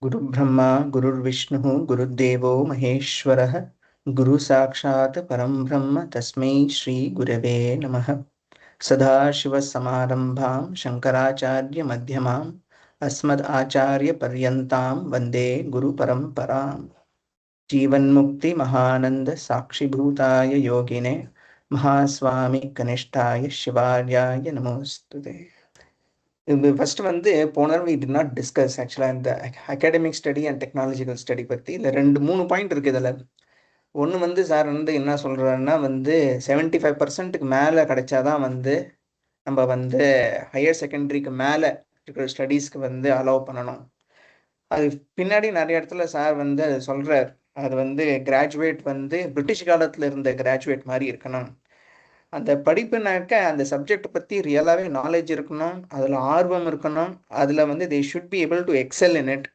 गुरुर्ब्रह्मा गुरुर्विष्णुः गुरुर्देवो महेश्वरः गुरु साक्षात् परं ब्रह्म तस्मै श्री गुरवे नमः। सदाशिवसमारम्भां शङ्कराचार्यमध्यमाम् अस्मदाचार्यपर्यन्तां वन्दे गुरुपरम्पराम्। जीवन्मुक्तिमहानन्द साक्षिभूताय योगिने महास्वामि कनिष्ठाय शिवार्याय नमोऽस्तुते। ஃபர்ஸ்ட் வந்து போனர் வி டிட் நாட் டிஸ்கஸ் ஆக்சுவலாக இந்த academic study and technological study பற்றி இல்லை 2-3 பாயிண்ட் இருக்குது இதில். ஒன்று வந்து சார் வந்து என்ன சொல்கிறாருன்னா வந்து 75% மேலே கிடைச்சாதான் வந்து நம்ம வந்து ஹையர் செகண்டரிக்கு மேலே இருக்கிற ஸ்டடீஸ்க்கு வந்து அலோவ் பண்ணணும். அது பின்னாடி நிறைய இடத்துல சார் வந்து அது சொல்கிறார். அது வந்து கிராஜுவேட் வந்து பிரிட்டிஷ் காலத்தில் இருந்த கிராஜுவேட் மாதிரி இருக்கணும். அந்த படிப்புனாக்க அந்த சப்ஜெக்ட் பற்றி ரியலாகவே நாலேஜ் இருக்கணும், அதில் ஆர்வம் இருக்கணும், அதில் வந்து they should be able to XL in it.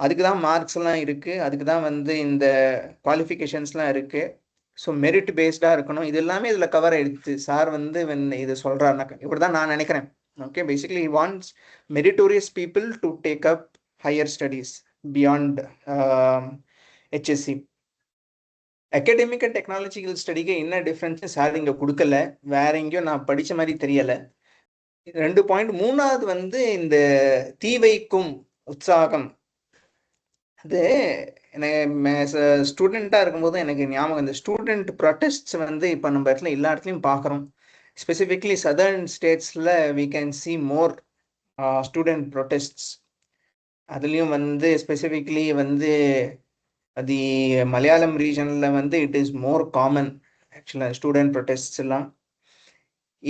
அதுக்கு தான் மார்க்ஸ்லாம் இருக்குது, அதுக்கு தான் வந்து இந்த குவாலிஃபிகேஷன்ஸ்லாம் இருக்குது. ஸோ மெரிட் பேஸ்டாக இருக்கணும். இது எல்லாமே இதில் கவர் ஆயிடுச்சு. சார் வந்து இது சொல்கிறாருனாக்கா இப்படி தான் நான் நினைக்கிறேன். Okay, basically he wants meritorious people to take up higher studies beyond HSC. Academic and technological ஸ்டடிக்கு என்ன டிஃப்ரென்ஸ் சார் இங்கே கொடுக்கல, வேற எங்கேயும் நான் படித்த மாதிரி தெரியலை. 2 பாயிண்ட். மூணாவது வந்து இந்த தீவைக்கும் உற்சாகம். அது எனக்கு ஸ்டூடெண்ட்டாக இருக்கும்போது எனக்கு ஞாபகம், இந்த ஸ்டூடெண்ட் ப்ரொட்டஸ்ட்ஸ் வந்து இப்போ நம்ம இடத்துல எல்லா இடத்துலையும் பார்க்குறோம். ஸ்பெசிஃபிக்லி சதர்ன் ஸ்டேட்ஸில் we can see more student protests. அதுலேயும் வந்து ஸ்பெசிஃபிக்லி வந்து அது மலையாளம் ரீஜனில் வந்து இட் இஸ் மோர் காமன் ஆக்சுவலாக ஸ்டூடெண்ட் ப்ரொட்டஸ்ட்ஸ் எல்லாம்.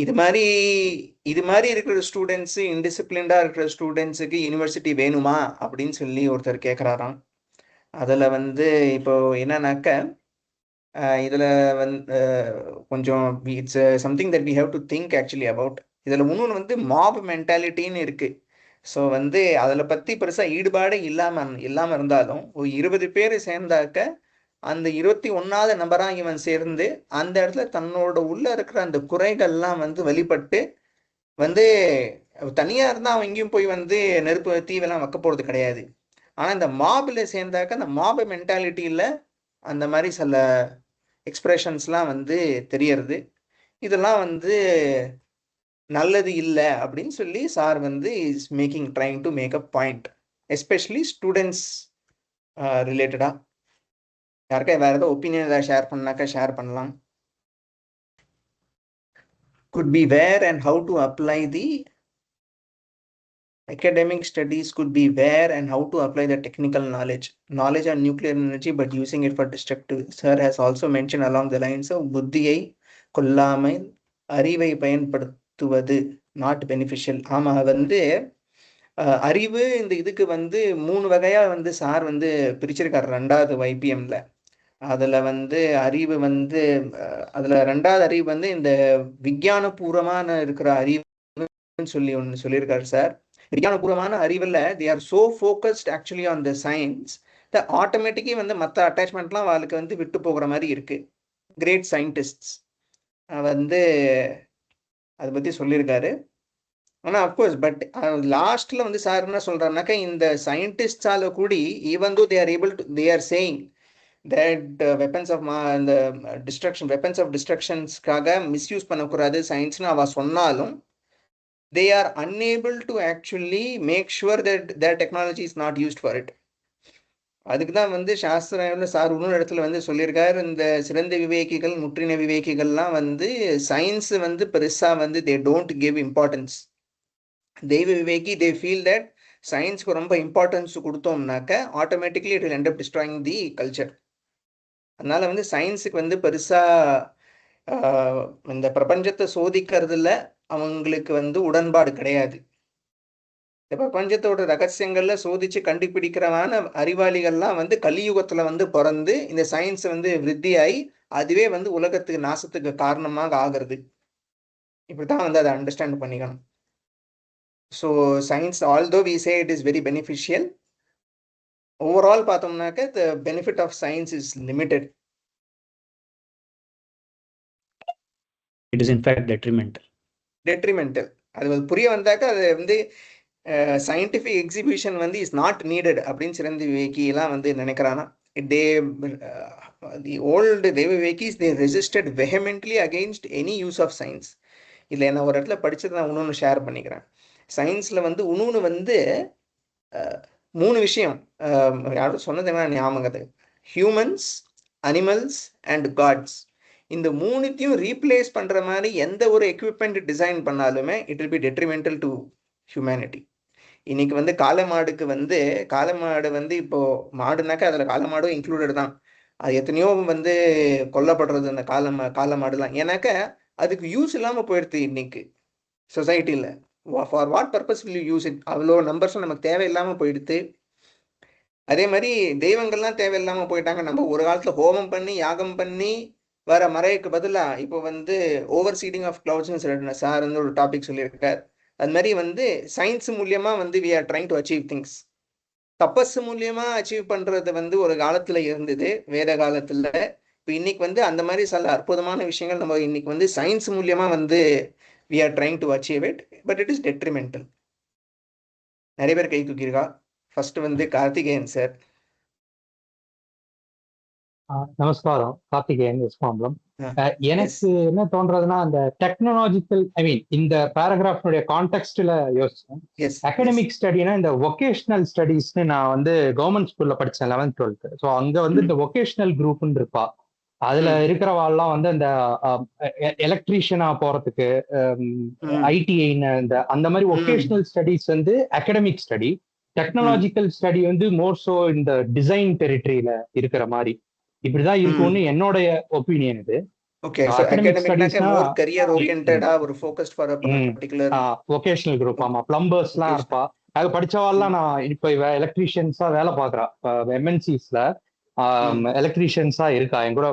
இது மாதிரி இருக்கிற ஸ்டூடெண்ட்ஸு, இன்டிசிப்ளின்டாக இருக்கிற ஸ்டூடெண்ட்ஸுக்கு யூனிவர்சிட்டி வேணுமா அப்படின்னு சொல்லி ஒருத்தர் கேட்குறாராம். அதில் வந்து இப்போ என்னன்னாக்க இதில் வந்து கொஞ்சம் it's something that we have to think actually about. இதில் இன்னொன்று வந்து மாப் மென்டாலிட்டின்னு இருக்குது. ஸோ வந்து அதில் பற்றி பெருசாக ஈடுபாடு இல்லாமல் இருந்தாலும் ஒரு 20 பேர் சேர்ந்தாக்க அந்த 21வது நபராக இவன் சேர்ந்து அந்த இடத்துல தன்னோட உள்ள இருக்கிற அந்த குறைகள்லாம் வந்து வெளிப்பட்டு வந்து தனியாக இருந்தால் அவன் எங்கேயும் போய் வந்து நெருப்பு தீவெல்லாம் வைக்க போகிறது கிடையாது. ஆனால் இந்த மாபில் சேர்ந்தாக்க அந்த மாபு மென்டாலிட்டியில் அந்த மாதிரி சில எக்ஸ்பிரஷன்ஸ்லாம் வந்து தெரியறது. இதெல்லாம் வந்து நல்லது இல்லை அப்படின்னு சொல்லி சார் வந்து is making trying to make a point, especially students ரிலேட்டடாக. யாருக்கா வேற ஏதாவது ஒப்பீனியன் ஏதாவது ஷேர் பண்ணாக்கா ஷேர் பண்ணலாம். could be where and how to apply the academic studies, could be where and how to apply the technical knowledge on nuclear energy but using it for destructive. Sir has also mentioned along the lines of புத்தியை கொல்லாமை அறிவை பயன்படுத்துவது not beneficial. ஆமாம், வந்து அறிவு இந்த இதுக்கு வந்து 3 வகையாக வந்து சார் வந்து பிரிச்சிருக்காரு 2வது YPMல. அதில் வந்து அறிவு வந்து அதில் 2வது அறிவு வந்து இந்த விஞ்ஞானபூர்வமான இருக்கிற அறிவுன்னு சொல்லி ஒன்று சொல்லியிருக்காரு சார். விஞ்ஞானபூர்வமான அறிவில் they are so focused actually on the science that ஆட்டோமேட்டிக்கி வந்து மற்ற அட்டாச்மெண்ட்லாம் அவளுக்கு வந்து விட்டு போகிற மாதிரி இருக்குது. கிரேட் சயின்டிஸ்ட்ஸ் வந்து அதை பற்றி சொல்லியிருக்காரு. ஆனால் அஃப்கோர்ஸ் பட் லாஸ்ட்டில் வந்து சார் என்ன சொல்கிறாருனாக்கா இந்த சயின்டிஸ்டால் கூடி even though they are able to, they are saying that weapons of இந்த weapons of destructionsக்காக மிஸ்யூஸ் பண்ணக்கூடாது சயின்ஸ்னு அவள் சொன்னாலும் they are unable to actually make sure that their technology is not used for it. அதுக்கு தான் வந்து சாஸ்திரம் சார் இன்னொரு இடத்துல வந்து சொல்லியிருக்காரு, இந்த சிறந்த விவேகிகள் முற்றின விவேகிகள்லாம் வந்து சயின்ஸ் வந்து பெருசாக வந்து they don't give importance. தெய்வ விவேகி they feel that சயின்ஸ்க்கு ரொம்ப இம்பார்ட்டன்ஸ் கொடுத்தோம்னாக்க automatically it will end up destroying the culture. அதனால வந்து சயின்ஸுக்கு வந்து பெருசாக இந்த பிரபஞ்சத்தை சோதிக்கிறதுல அவங்களுக்கு வந்து உடன்பாடு கிடையாது. இந்த பிரபஞ்சத்தோட ரகசியங்கள்ல சோதிச்சு கண்டுபிடிக்கிறவான அறிவாளிகள்லாம் வந்து கலியுகத்துல வந்து பிறந்து இந்த சயின்ஸ் வந்து விருத்தியாகி அதுவே வந்து உலகத்துக்கு நாசத்துக்கு காரணமாக ஆகிறது. இப்படித்தான் வந்து அதை அண்டர்ஸ்டாண்ட் பண்ணிக்கணும். So science although we say it is very beneficial, overall பார்த்தோம்னாக்க the benefit of science is limited. It is in fact detrimental. அது புரிய வந்தாக்க அது வந்து சயின்டிஃபிக் எக்ஸிபிஷன் வந்து இஸ் நாட் நீடட் அப்படின்னு சிறந்த விவேக்கிலாம் வந்து நினைக்கிறானா. they the old Devavekis, they resisted vehemently against any use of science. இதில் என்ன ஒரு இடத்துல படிச்சது நான் இன்னொன்று ஷேர் பண்ணிக்கிறேன். சயின்ஸில் வந்து இன்னொன்று வந்து 3 விஷயம் யாரும் சொன்னது என்ன ஞாபகம், ஹியூமன்ஸ், அனிமல்ஸ் அண்ட் காட்ஸ். இந்த 3த்தையும் ரீப்ளேஸ் பண்ணுற மாதிரி எந்த ஒரு எக்யூப்மெண்ட் டிசைன் பண்ணாலுமே it will be detrimental to humanity. இன்னைக்கு வந்து காளமாடுக்கு வந்து காளமாடு வந்து இப்போ மாடுனாக்கா அதில் காளமாடும் இன்க்ளூடட் தான். அது எத்தனையோ வந்து கொல்லப்படுறது அந்த காளமாடுலாம். ஏன்னாக்கா அதுக்கு யூஸ் இல்லாமல் போயிடுது இன்னைக்கு சொசைட்டியில். For what purpose will you use it? அவ்வளோ நம்பர்ஸும் நமக்கு தேவையில்லாமல் போயிடுது. அதே மாதிரி தெய்வங்கள்லாம் தேவையில்லாமல் போயிட்டாங்க. நம்ம ஒரு காலத்தில் ஹோமம் பண்ணி யாகம் பண்ணி வர மறைக்கு பதிலாக இப்போ வந்து ஓவர் சீடிங் ஆஃப் கிளவுட்ஸ்னு சார் வந்து ஒரு டாபிக் சொல்லியிருக்கார். அது மாதிரி வந்து சயின்ஸ் மூலியமா வந்து we are trying to achieve things. தபஸ் மூலியமா அச்சீவ் பண்றது வந்து ஒரு காலத்துல இருந்தது, வேத காலத்துல. இப்போ இன்னைக்கு வந்து அந்த மாதிரி சில அற்புதமான விஷயங்கள் நம்ம இன்னைக்கு வந்து சயின்ஸ் மூலியமா வந்து we are trying to achieve it, but it is detrimental. நிறைய பேர் கை தூக்கியிருக்கா. ஃபர்ஸ்ட் வந்து கார்த்திகேயன் சார். நமஸ்காரம், கார்த்திகேயன் விஸ்வாம்பலம். எனக்கு என்ன தோன்றதுன்னா, அந்த டெக்னாலஜிக்கல் இந்த பேராகிராஃப்னுடைய கான்டெக்ட்ல யோசிச்சேன். அகாடமிக் ஸ்டடினா இந்த வொகேஷனல் ஸ்டடீஸ்னு நான் வந்து கவர்மெண்ட் ஸ்கூல்ல படிச்சேன் 11th 12th. ஸோ அங்க வந்து இந்த வொகேஷனல் குரூப்னு இருப்பா. அதுல இருக்கிறவாள்லாம் வந்து இந்த எலக்ட்ரீஷியனா போறதுக்கு ஐடிஐன்னு அந்த மாதிரி வொகேஷனல் ஸ்டடீஸ் வந்து அகாடமிக் ஸ்டடி. டெக்னாலஜிக்கல் ஸ்டடி வந்து மோர்ஸோ இந்த டிசைன் டெரிட்டரியில இருக்கிற மாதிரி இப்படிதான் இருக்கும்னு என்னோடைய ஒப்பீனியன் இது. Vocational group. ஆமா, பிளம்பர்ஸ் எல்லாம் இருப்பா. அது படிச்சவாள்லாம் நான் இப்ப எலக்ட்ரீஷியன்ஸா வேலை பாக்குறா எம்என்சிஸ்ல எலக்ட்ரீஷியன்ஸா இருக்கா என் கூட.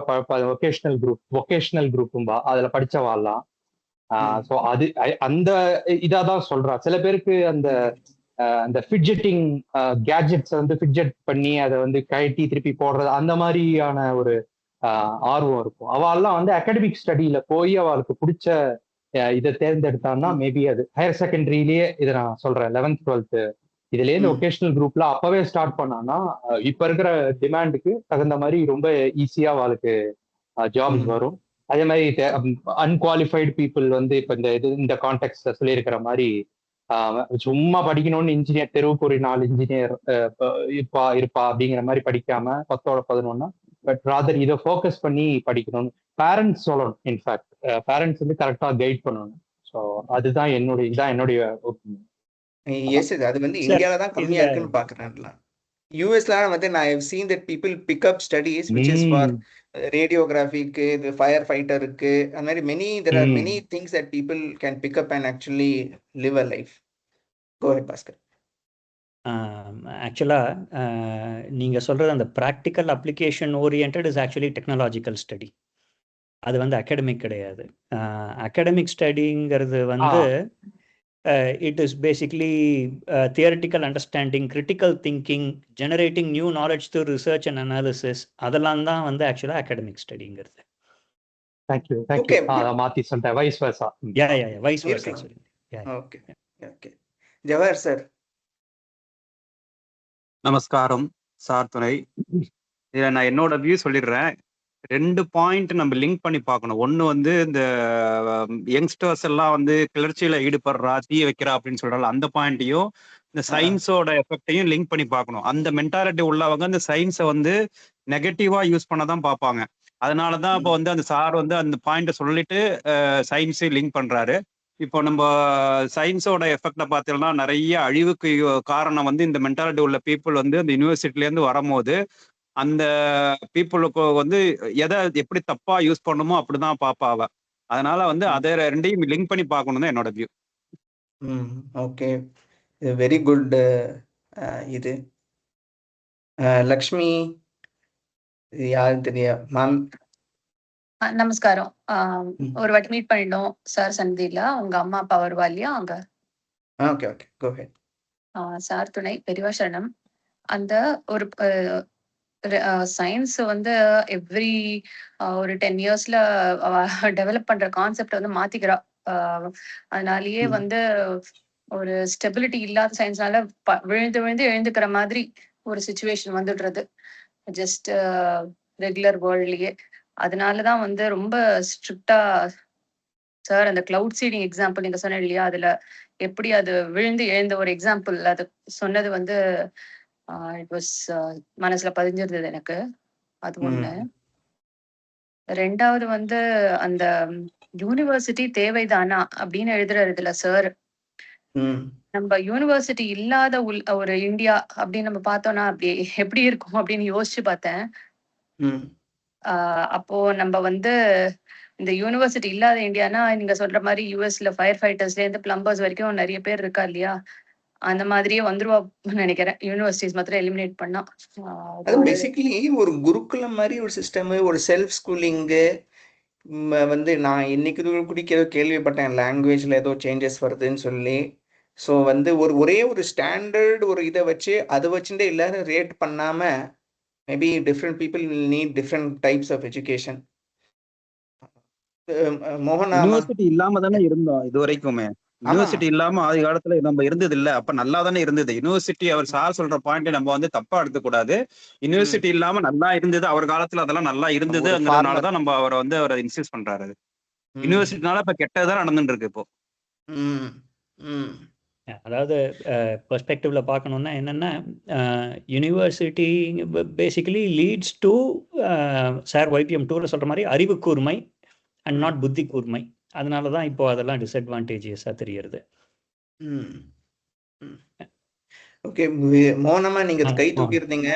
வொகேஷனல் குரூப்பும்பா அதுல படிச்சவாள்லாம். ஸோ அது அந்த இதாதான் சொல்றா. சில பேருக்கு அந்த ஃபிட்ஜெட்டிங் கேட்ஜெட்ஸ் வந்து ஃபிட்ஜெட் பண்ணி அதை வந்து கழட்டி திருப்பி போடுறது அந்த மாதிரியான ஒரு ஆர்வம் இருக்கும். அவெல்லாம் வந்து அகாடமிக் ஸ்டடியில போய் அவளுக்கு பிடிச்ச இதை தேர்ந்தெடுத்தான்னா மேபி அது ஹையர் செகண்டரியிலேயே இதை நான் சொல்றேன் 11th 12th இதுலேருந்து ஒகேஷனல் குரூப்ல அப்பவே ஸ்டார்ட் பண்ணான்னா இப்ப இருக்கிற டிமாண்டுக்கு தகுந்த மாதிரி ரொம்ப ஈஸியா அவளுக்கு ஜாப்ஸ் வரும். அதே மாதிரி அன்குவாலிஃபைடு பீப்புள் வந்து இப்ப இந்த கான்டெக்ட்ல சொல்லியிருக்கிற மாதிரி சும்மா படிக்கணும்னு இன்ஜினியர் தெருவுக்கு ஒரு 4 இன்ஜினியர் இருப்பா அப்படிங்கிற மாதிரி படிக்காம 10ஓட 11 பட் ராதர் இதை ஃபோக்கஸ் பண்ணி படிக்கணும்னு பேரண்ட்ஸ் சொல்லணும். இன்ஃபேக்ட் பேரண்ட்ஸ் வந்து கரெக்டா கைட் பண்ணணும். ஸோ அதுதான் என்னுடைய ஒப்பீனியன். அது வந்து இந்தியாவில தான் கம்மியா இருக்குன்னு பாக்குறேன். யூஎஸ்ல வந்து நான் have seen that people pick up studies which is for ரேடியோகிராஃபிக்கு, இது ஃபயர் ஃபைட்டருக்கு, அந்த மாதிரி there are many things that people can pick up and actually live a life. Go ahead, Bhaskar. ஆக்சுவலாக நீங்கள் சொல்கிறது அந்த practical application oriented is actually technological study. அது வந்து அகாடமிக் கிடையாது. அகாடமிக் ஸ்டடிங்கிறது வந்து it is basically theoretical understanding, critical thinking, generating new knowledge through research and analysis. அதெல்லாம் தான் வந்து ஆக்சுவலா அகாடமிக் ஸ்டடிங்கிறது. Thank you. மாத்தி சொல்லிட்டேன். Vice versa. வைஸ் வெர்சா சொல்லி. ஓகே. ஜவஹர் சார். நமஸ்காரம் சார் துணை. இதை நான் என்னோட வியூ சொல்லிடுறேன். 2 பாயிண்ட் நம்ம லிங்க் பண்ணி பார்க்கணும். ஒன்று வந்து இந்த யங்ஸ்டர்ஸ் எல்லாம் வந்து கிளர்ச்சியில ஈடுபடுறா, தீ வைக்கிறா அப்படின்னு சொல்றாங்க. அந்த பாயிண்ட்டையும் இந்த சயின்ஸோட எஃபெக்டையும் லிங்க் பண்ணி பார்க்கணும். அந்த மென்டாலிட்டி உள்ளவங்க இந்த சயின்ஸை வந்து நெகட்டிவா யூஸ் பண்ணதான் பார்ப்பாங்க. அதனாலதான் இப்போ வந்து அந்த சார் வந்து அந்த பாயிண்ட்டை சொல்லிட்டு சயின்ஸையும் லிங்க் பண்றாரு. இப்போ நம்ம சயின்ஸோட எஃபெக்டை பார்த்தீங்கன்னா நிறைய அழிவுக்கு காரணம் வந்து இந்த மென்டாலிட்டி உள்ள பீப்புள் வந்து அந்த யூனிவர்சிட்டிலேருந்து வரும்போது அந்த பீப்புளுக்கு வந்து எதை எப்படி தப்பா யூஸ் பண்ணுமோ அப்படிதான் பாப்பாவ. அதனால வந்து அதை 2ஐயும் லிங்க் பண்ணி பார்க்கணும் தான் என்னோட வியூ. Okay, very good. இது லக்ஷ்மி யாரும் தெரியா மேம். நமஸ்காரம். ஒரு வாட்டி மீட் பண்ணிட்டோம் சார் சந்தியில. உங்க அம்மா அப்பா வருவா இல்லையா அங்க? ஓகே கோ ஹெட். சார் துணை பெரியவா சரணம். அந்த ஒரு சயின்ஸ் வந்து எவ்ரி ஒரு 10 yearsல டெவலப் பண்ற கான்செப்ட் வந்து மாத்திக்கிறா. அதனாலயே வந்து ஒரு ஸ்டெபிலிட்டி இல்லாத சயின்ஸ்னால விழுந்து விழுந்து எழுந்துக்கிற மாதிரி ஒரு சுச்சுவேஷன் வந்துடுறது ஜஸ்ட் ரெகுலர் வேர்ல்ட்லயே. அதனாலதான் வந்து ரொம்ப ஸ்ட்ரிக்டா சார் அந்த கிளவுட் சீடிங் எக்ஸாம்பிள் நீங்க சொன்ன இல்லையா, அதுல எப்படி அது விழுந்து எழுந்த ஒரு எக்ஸாம்பிள் அது சொன்னது வந்து இட் வாஸ் மனசுல பதிஞ்சிருந்தது எனக்கு. அது ஒண்ணு. ரெண்டாவது வந்து அந்த யூனிவர்சிட்டி தேவைதானா அப்படின்னு எழுதுறதுல சார், நம்ம யூனிவர்சிட்டி இல்லாத ஒரு இந்தியா அப்படின்னு நம்ம பார்த்தோம்னா அப்படி எப்படி இருக்கும் அப்படின்னு யோசிச்சு பார்த்தேன். அப்போ நம்ம வந்து இந்த யூனிவர்சிட்டி இல்லாத இந்தியானா நீங்க சொல்ற மாதிரி யூஎஸ்ல ஃபயர் ஃபைட்டர்ஸ்ல இருந்து பிளம்பர்ஸ் வரைக்கும் நிறைய பேர் இருக்கா இல்லையா, அந்த மாதிரியே வந்துருவா நினைக்கிறேன் யூனிவர்சிட்டிஸ் மாத்திரம் எலிமினேட் பண்ணா. அது பேசிக்கலி ஒரு குருகுலம் மாதிரி ஒரு சிஸ்டம், ஒரு செல்ஃப் ஸ்கூலிங்கு வந்து நான் இன்னைக்கு குடிக்க கேள்விப்பட்டேன் லாங்குவேஜ்ல ஏதோ சேஞ்சஸ் வருதுன்னு சொல்லி. ஸோ வந்து ஒரே ஒரு ஸ்டாண்டர்ட் ஒரு இதை வச்சு அதை வச்சுட்டு எல்லாரும் ரேட் பண்ணாம maybe different people will need different types of education. மோகன், யூனிவர்சிட்டி இல்லாம தானே இருந்தோம் இது வரைக்குமே. யூனிவர்சிட்டி இல்லாம ஆதி காலத்துல நம்ம இருந்தது இல்ல. அப்ப நல்லா தானே இருந்தது யூனிவர்சிட்டி. அவர் சார் சொல்ற பாயிண்ட் நம்ம வந்து தப்பா எடுத்துக்கூடாது. யூனிவர்சிட்டி இல்லாம நல்லா இருந்தது அவர் காலத்துல, அதெல்லாம் நல்லா இருந்ததுங்கிறதுனாலதான் நம்ம அவரை வந்து அவரை இன்சிஸ்ட் பண்றாரு. யூனிவர்சிட்டினால இப்ப கெட்டதான் நடந்துட்டு இருக்கு இப்போ. அதாவது பெர்ஸ்பெக்டிவ்ல பார்க்கணும்னா என்னென்னா, university basically leads to sir YPM 2ல சொல்கிற மாதிரி அறிவு கூர்மை அண்ட் நாட் புத்தி கூர்மை. அதனால தான் இப்போ அதெல்லாம் டிஸ்அட்வான்டேஜஸாக தெரியுது. ஓகே, மோனமா நீங்க கை தூக்கியிருந்தீங்க.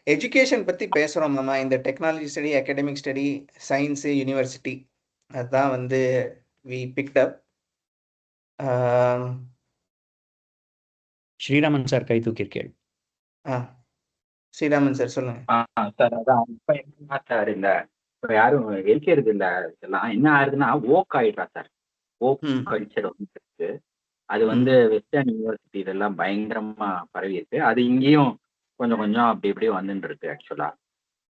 எஜுகேஷன் பத்தி பேசுறோம் மாமா. இந்த technology study, academic study, science, university, அதுதான் வந்து we picked up. Sriraman sir கை தூக்கியிருக்கேள். ஸ்ரீராமன் சார் சொல்லுங்க. சார் அதான் இப்ப என்ன சார், இந்த இப்ப யாரும் எல்கேறது இல்ல, இதெல்லாம் என்ன ஆகுதுன்னா ஓக் ஆயிடுறா சார். ஓக் கல்ச்சர் வந்து அது வந்து வெஸ்டர்ன் யூனிவர்சிட்டி இதெல்லாம் பயங்கரமா பரவி இருக்கு. அது இங்கேயும் கொஞ்சம் கொஞ்சம் அப்படி இப்படியே வந்துட்டு இருக்கு ஆக்சுவலா.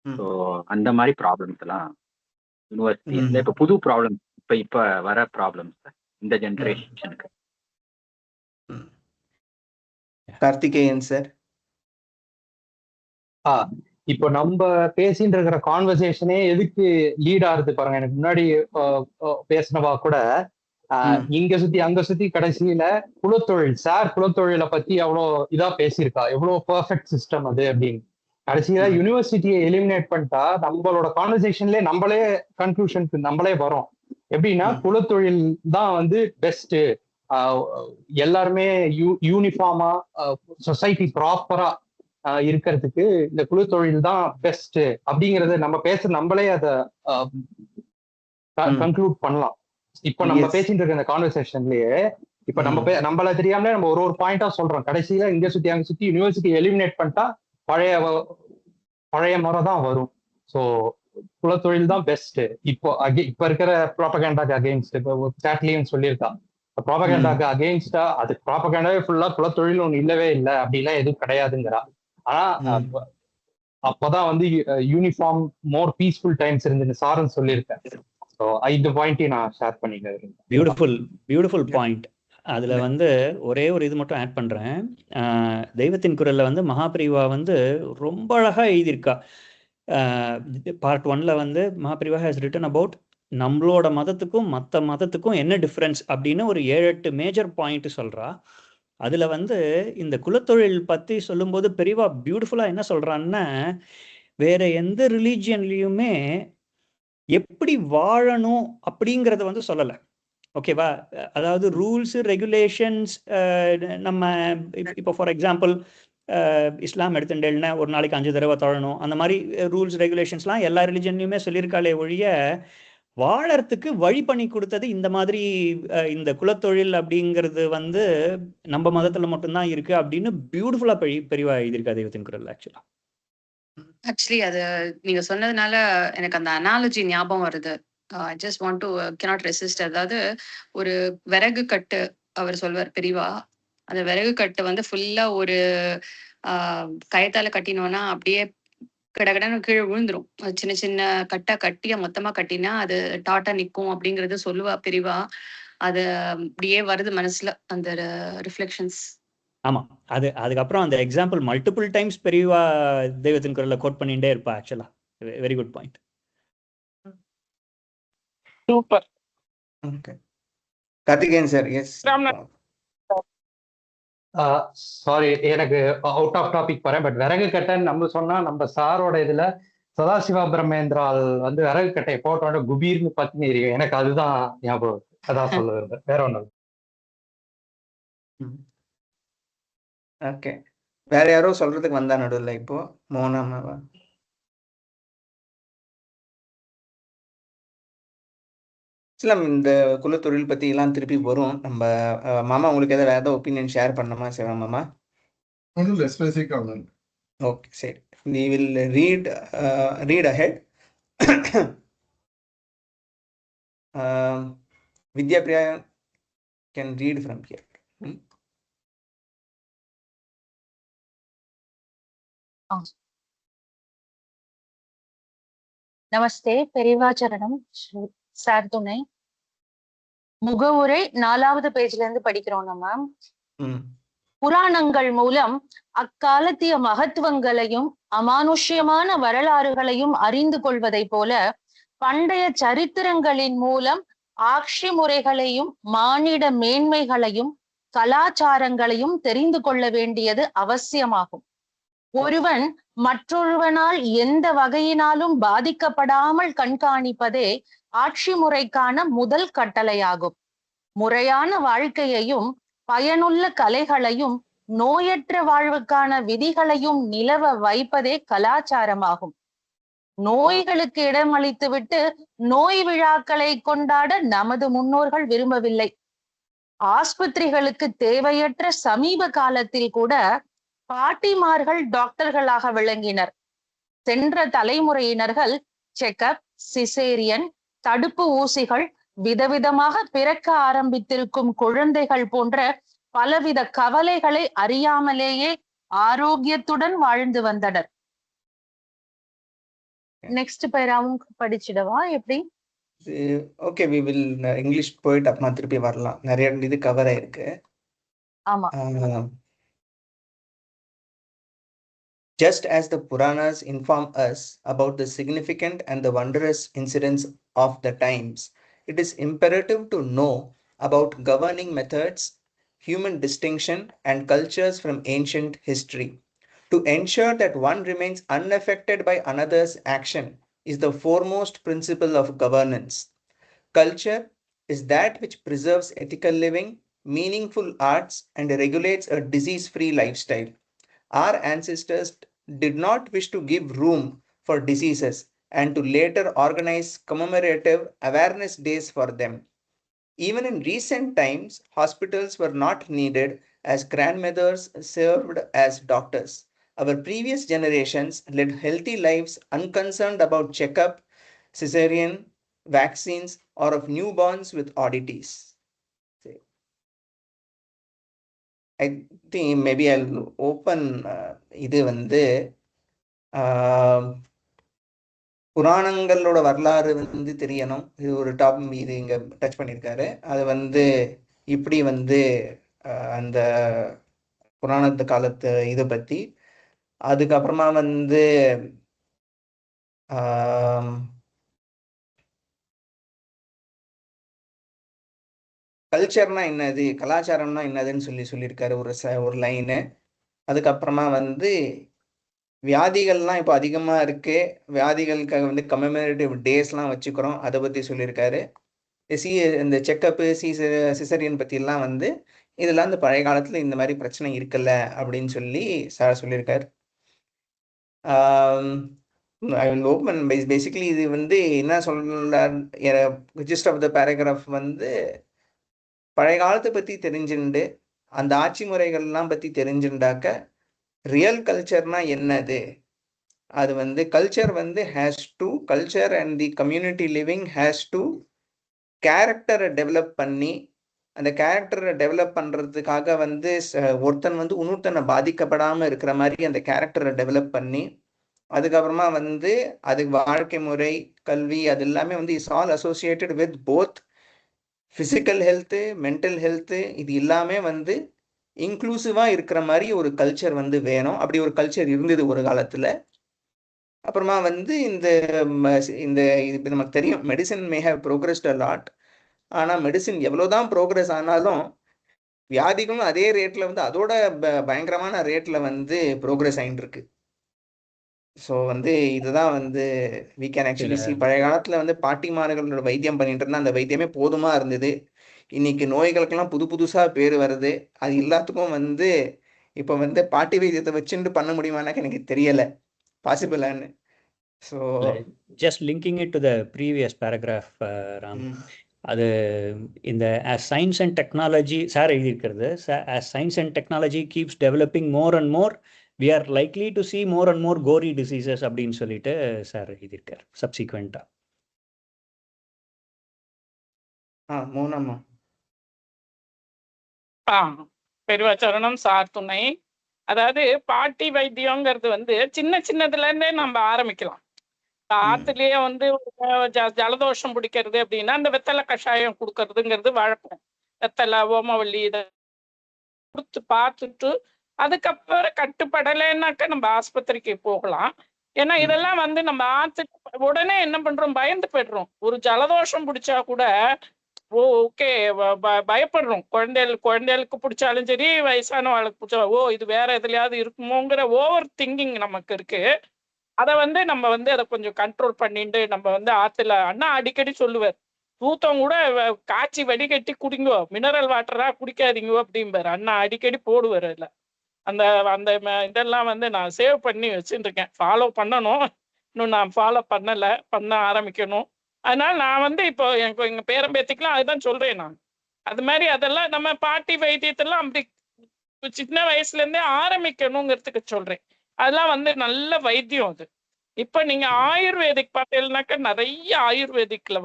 ஸோ அந்த மாதிரி ப்ராப்ளம்ஸ் எல்லாம் யூனிவர்சிட்டிஸ்ல இப்ப புது ப்ராப்ளம், இப்ப வர ப்ராப்ளம்ஸ் இந்த ஜென்ரேஷனுக்கு. கார்த்திகேயன் சார். இப்போ நம்ம பேசிட்டு இருக்கிற கான்வர்சேஷனே எதுக்கு லீட் ஆகுது பாருங்க. எனக்கு முன்னாடி பேசினவா கூட இங்க சுத்தி அங்க சுத்தி கடைசியில குலத்தொழில், சார் குலத்தொழிலை பத்தி எவ்வளோ இதா பேசியிருக்கா, எவ்வளவு பெர்ஃபெக்ட் சிஸ்டம் அது அப்படின்னு. கடைசியில யூனிவர்சிட்டியை எலிமினேட் பண்ணிட்டா நம்மளோட கான்வர்சேஷன்லயே நம்மளே கன்க்ளூஷனுக்கு நம்மளே வரோம். எப்படின்னா குலத்தொழில் தான் வந்து பெஸ்ட், எல்லாருமே யூனிஃபார்மா சொசைட்டி ப்ராப்பரா இருக்கிறதுக்கு இந்த குலத்தொழில் தான் பெஸ்ட் அப்படிங்கறத நம்ம நம்மளே அதை கன்க்ளூட் பண்ணலாம். இப்ப நம்ம பேசிட்டு இருக்க இந்த கான்வர்சேஷன்லயே இப்ப நம்மள தெரியாமலே நம்ம ஒரு பாயிண்டா சொல்றோம். கடைசியில இங்க சுத்தி அங்க சுத்தி யூனிவர்சிட்டி எலிமினேட் பண்ணிட்டா பழைய முறை தான் வரும். ஸோ குலத்தொழில் தான் பெஸ்ட். இப்ப இருக்கிற ப்ராபகேண்டாக்கு அகெயின்ஸ்ட். இப்போ சாட்லியும் சொல்லியிருக்கா ப்ராபகேண்டாக்கு அகெயின்ஸ்டா, அது ப்ராபகேண்டாவே ஃபுல்லா குலத்தொழில் ஒண்ணு இல்லவே இல்லை, அப்படிலாம் எதுவும் கிடையாதுங்கிறா. ஆனா அப்பதான் வந்து யூனிஃபார்ம் மோர் பீஸ்ஃபுல் டைம்ஸ் இருந்துன்னு சாரன் சொல்லியிருக்கேன். ஸோ இந்த பாயிண்ட்டையும் நான் ஷேர் பண்ணிக்கிறேன். Beautiful point. அதுல வந்து ஒரே ஒரு இது மட்டும் ஆட் பண்றேன். தெய்வத்தின் குரல்ல வந்து மகாபிரிவா வந்து ரொம்ப அழகா எழுதியிருக்கா. பார்ட் 1ல வந்து மகாபிரிவா ஹேஸ் ரிட்டன் அபவுட் நம்மளோட மதத்துக்கும் மற்ற மதத்துக்கும் என்ன டிஃப்ரென்ஸ் அப்படின்னு ஒரு 7-8 மேஜர் பாயிண்ட் சொல்றா. அதுல வந்து இந்த குலத்தொழில் பத்தி சொல்லும்போது பெரியவா பியூட்டிஃபுல்லா என்ன சொல்றான்னா, வேற எந்த ரிலீஜியன்லயுமே எப்படி வாழணும் அப்படிங்கிறத வந்து சொல்லலை. ஓகேவா? அதாவது ரூல்ஸ் ரெகுலேஷன்ஸ், நம்ம இப்போ ஃபார் எக்ஸாம்பிள் இஸ்லாம் எடுத்துட்டேன்னா ஒரு நாளைக்கு 5 தடவை தொழணும், அந்த மாதிரி ரூல்ஸ் ரெகுலேஷன்ஸ்லாம் எல்லா ரிலிஜன்லையுமே சொல்லியிருக்காளே ஒழிய வாழறதுக்கு வழி பண்ணி கொடுத்தது இந்த மாதிரி இந்த குலத்தொழில் அப்படிங்கிறது வந்து நம்ம மதத்துல மட்டும்தான் இருக்கு அப்படின்னு பியூட்டிஃபுல்லா பெரியவா எழுதியிருக்கா தெய்வத்தின் குரல். ஆக்சுவலி அது நீங்க சொன்னதுனால எனக்கு அந்த அனாலஜி ஞாபகம் வருது. I just want to cannot resist. அதாவது ஒரு விறகு கட்டு அவர் சொல்வார் பெரியவா, அந்த விறகு கட்டு வந்து ஃபுல்லா ஒரு கயத்தால கட்டினோம்னா அப்படியே கடகடன்னு கீழே விழுந்துரும். சின்ன சின்ன கட்டா கட்டியா மொத்தமா கட்டினா அது டாட்டா நிக்கும் அப்படிங்கறது சொல்லுவா பெரியவா. அது அப்படியே வருது மனசுல அந்த ரிஃப்ளெக்ஷன்ஸ். ஆமா, அதுக்கப்புறம் அந்த எக்ஸாம்பிள் மல்டிபிள் டைம்ஸ் பெரியவா தெய்வத்தின் குரல்ல கோட் பண்ணிட்டே இருப்பா. ஆக்சுவலா very good point. Super. Okay, Karthikeyan sir. Yes sorry, எனக்கு அவுட் ஆஃப் டாபிக் போறேன். பட் விறகு கட்டைன்னு நம்ம சொன்னா நம்ம சாரோட இதுல சதாசிவா பிரம்மேந்திரால் வந்து விறகு கட்டையை போட்டோட குபீர்னு பத்தினி எரியும். எனக்கு அதுதான் ஞாபகம். அதான் சொல்ல விரும்புறேன், வேற ஒன்றும். ஓகே, வேற யாரோ சொல்றதுக்கு வந்தா நடுவில் இப்போ மோனாமாவா? சில இந்த குலத்தொழில் பத்தி எல்லாம் திருப்பி வரும். நம்ம மாமா உங்களுக்கு ஏதாவது வேற ஏதாவது ஒப்பீனியன் ஷேர் பண்ணணுமா சிவா மாமா? ஓகே, சரி. we will read ahead. Vidya Priya can read from here. நமஸ்தே. பெரியவாச்சரணம். சார் துணை முகவுரை 4வது பேஜ்ல இருந்து படிக்கிறோம் நம்ம. புராணங்கள் மூலம் அக்காலத்திய மகத்துவங்களையும் அமானுஷ்யமான வரலாறுகளையும் அறிந்து கொள்வதை போல பண்டைய சரித்திரங்களின் மூலம் ஆட்சி முறைகளையும் மானிட மேன்மைகளையும் கலாச்சாரங்களையும் தெரிந்து கொள்ள வேண்டியது அவசியமாகும். ஒருவன் மற்றொருவனால் எந்த வகையினாலும் பாதிக்கப்படாமல் கண்காணிப்பதே ஆட்சி முறைக்கான முதல் கட்டளையாகும். முறையான வாழ்க்கையையும் பயனுள்ள கலைகளையும் நோயற்ற வாழ்வுக்கான விதிகளையும் நிலவ வைப்பதே கலாச்சாரமாகும். நோய்களுக்கு இடமளித்துவிட்டு நோய் விழாக்களை கொண்டாட நமது முன்னோர்கள் விரும்பவில்லை. ஆஸ்பத்திரிகளுக்கு தேவையற்ற சமீப காலத்தில் கூட பாட்டிமார்கள் டாக்டர்களாக விளங்கினர். சென்ற தலைமுறையினர்கள் செக்கப், சிசேரியன், தடுப்பு ஊசிகள், விதவிதமாக பிறக்க ஆரம்பித்திருக்கும் குழந்தைகள் போன்ற பலவித கவலைகளை அறியாமலேயே ஆரோக்கியத்துடன் வாழ்ந்து வந்தனர். நெக்ஸ்ட் பேராவும் படிச்சிடவா எப்படி? ஓகே, we will இங்கிலீஷ் போயிட்டு அப்புறமா திருப்பி வரலாம். நிறைய இது கவர் ஆயிருக்கு. ஆமா. Just as the Puranas inform us about the significant and the wondrous incidents of the times, it is imperative to know about governing methods, human distinction, and cultures from ancient history. To ensure that one remains unaffected by another's action is the foremost principle of governance. Culture is that which preserves ethical living, meaningful arts, and regulates a disease-free lifestyle. Our ancestors did not wish to give room for diseases and to later organize commemorative awareness days for them. Even in recent times, hospitals were not needed as grandmothers served as doctors. Our previous generations led healthy lives unconcerned about checkup, cesarean, vaccines, or of newborns with oddities. I think maybe I'll open இது வந்து புராணங்களோட வரலாறு வந்து தெரியணும். இது ஒரு topic இது இங்க touch பண்ணியிருக்காரு. அது வந்து இப்படி வந்து அந்த புராணத்து காலத்து இதை பத்தி, அதுக்கப்புறமா வந்து கல்ச்சர்னா என்னது, கலாச்சாரம்னா என்னதுன்னு சொல்லியிருக்காரு ஒரு லைனு. அதுக்கப்புறமா வந்து வியாதிகள்லாம் இப்போ அதிகமாக இருக்கு, வியாதிகளுக்காக வந்து கமெமரேட்டிவ் டேஸ்லாம் வச்சுக்கிறோம், அதை பற்றி சொல்லியிருக்காரு. இந்த செக்கப்பு, சிசரியன் பற்றிலாம் வந்து இதெல்லாம் இந்த பழைய காலத்தில் இந்த மாதிரி பிரச்சனை இருக்குல்ல அப்படின்னு சொல்லி சார் சொல்லியிருக்காரு. ஐ வில் ஓப்பன் பேசிக்கலி இது வந்து என்ன சொல்றார், ஜிஸ்ட் ஆஃப் த பேராகிராஃப் வந்து பழைய காலத்தை பற்றி தெரிஞ்சுண்டு அந்த ஆட்சி முறைகள்லாம் பற்றி தெரிஞ்சுண்டாக்க ரியல் கல்ச்சர்னா என்னது, அது வந்து கல்ச்சர் வந்து culture and the community living has to கேரக்டரை டெவலப் பண்ணி, அந்த கேரக்டரை டெவலப் பண்ணுறதுக்காக வந்து ஒருத்தன் வந்து இன்னொருத்தனை பாதிக்கப்படாமல் இருக்கிற மாதிரி அந்த கேரக்டரை டெவலப் பண்ணி அதுக்கப்புறமா வந்து அதுக்கு வாழ்க்கை முறை, கல்வி அது எல்லாமே வந்து is all associated with both physical health, mental health இது எல்லாமே வந்து இன்க்ளூசிவா இருக்கிற மாதிரி ஒரு கல்ச்சர் வந்து வேணும். அப்படி ஒரு கல்ச்சர் இருந்தது ஒரு காலத்துல. அப்புறமா வந்து இந்த இது நமக்கு தெரியும், medicine may have progressed a lot. ஆனா மெடிசின் எவ்வளவுதான் ப்ரோக்ரஸ் ஆனாலும் வியாதிகளும் அதே ரேட்ல வந்து அதோட பயங்கரமான ரேட்ல வந்து ப்ரோக்ரஸ் ஆயிட்டு இருக்கு. ஸோ வந்து இதுதான் வந்து வி கேன் ஆக்சுவலி சி. பழைய காலத்துல வந்து பாட்டிமார்களோட வைத்தியம் பண்ணிட்டு இருந்தா அந்த வைத்தியமே போதுமா இருந்தது. இன்னைக்கு நோய்களுக்கெல்லாம் புது புதுசா பேர் வருது. அது எல்லாத்துக்கும் வந்து இப்போ வந்து பாட்டி வைத்தியத்தை வச்சுட்டு பண்ண முடியுமானாக்க எனக்கு தெரியல பாசிபிளான்னு. So just linking it to the previous paragraph Ram, அது இந்த as science and technology sir எழுதியிருக்கிறது, as science and technology keeps developing more and more we are likely to see more and more gory diseases அப்படின்னு சொல்லிட்டு sir எழுதியிருக்கார் சப்சிக்வெண்டா. மூணாமா பெருவாச்சரணம் sir துணை. அதாவது பாட்டி வைத்தியங்கிறது வந்து சின்ன சின்னதுல இருந்தே நம்ம ஆரம்பிக்கலாம். ஆத்துலயே வந்து ஜலதோஷம் பிடிக்கிறது அப்படின்னா அந்த வெத்தலை கஷாயம் கொடுக்கறதுங்கிறது வழக்கம். வெத்தலை, ஓமவல்லி இதை கொடுத்து பார்த்துட்டு அதுக்கப்புறம் கட்டுப்படலைன்னாக்க நம்ம ஆஸ்பத்திரிக்கு போகலாம். ஏன்னா இதெல்லாம் வந்து நம்ம ஆத்துக்கு உடனே என்ன பண்றோம், பயந்து போயிடுறோம். ஒரு ஜலதோஷம் பிடிச்சா கூட ஓகே பயப்படுறோம். குழந்தைகளுக்கு பிடிச்சாலும் சரி, வயசானவர்களுக்கு பிடிச்சா இது வேற எதுலயாவது இருக்குமோங்கிற ஓவர் திங்கிங் நமக்கு இருக்கு. அதை வந்து நம்ம வந்து அதை கொஞ்சம் கண்ட்ரோல் பண்ணிட்டு நம்ம வந்து ஆத்துல அண்ணா அடிக்கடி சொல்லுவார், தூத்தம் கூட காய்ச்சி வடிகட்டி குடிங்கோ, மினரல் வாட்டரா குடிக்காதீங்கோ அப்படிம்பாரு. அண்ணா அடிக்கடி போடுவார். அதில் அந்த அந்த இதெல்லாம் வந்து நான் சேவ் பண்ணி வச்சுட்டு இருக்கேன். ஃபாலோ பண்ணணும். இன்னும் நான் ஃபாலோ பண்ண ஆரம்பிக்கணும். அதனால நான் வந்து இப்போ எங்க பேரம்பேத்திக்கெல்லாம் அதுதான் சொல்றேன் நான். அது மாதிரி அதெல்லாம் நம்ம பாட்டி வைத்தியத்தெல்லாம் அப்படி சின்ன வயசுல இருந்தே ஆரம்பிக்கணுங்கிறதுக்கு சொல்றேன். அதெல்லாம் வந்து நல்ல வைத்தியம். அது இப்ப நீங்க ஆயுர்வேதிக் பார்த்தீங்கன்னாக்க நிறைய ஆயுர்வேதிக்ல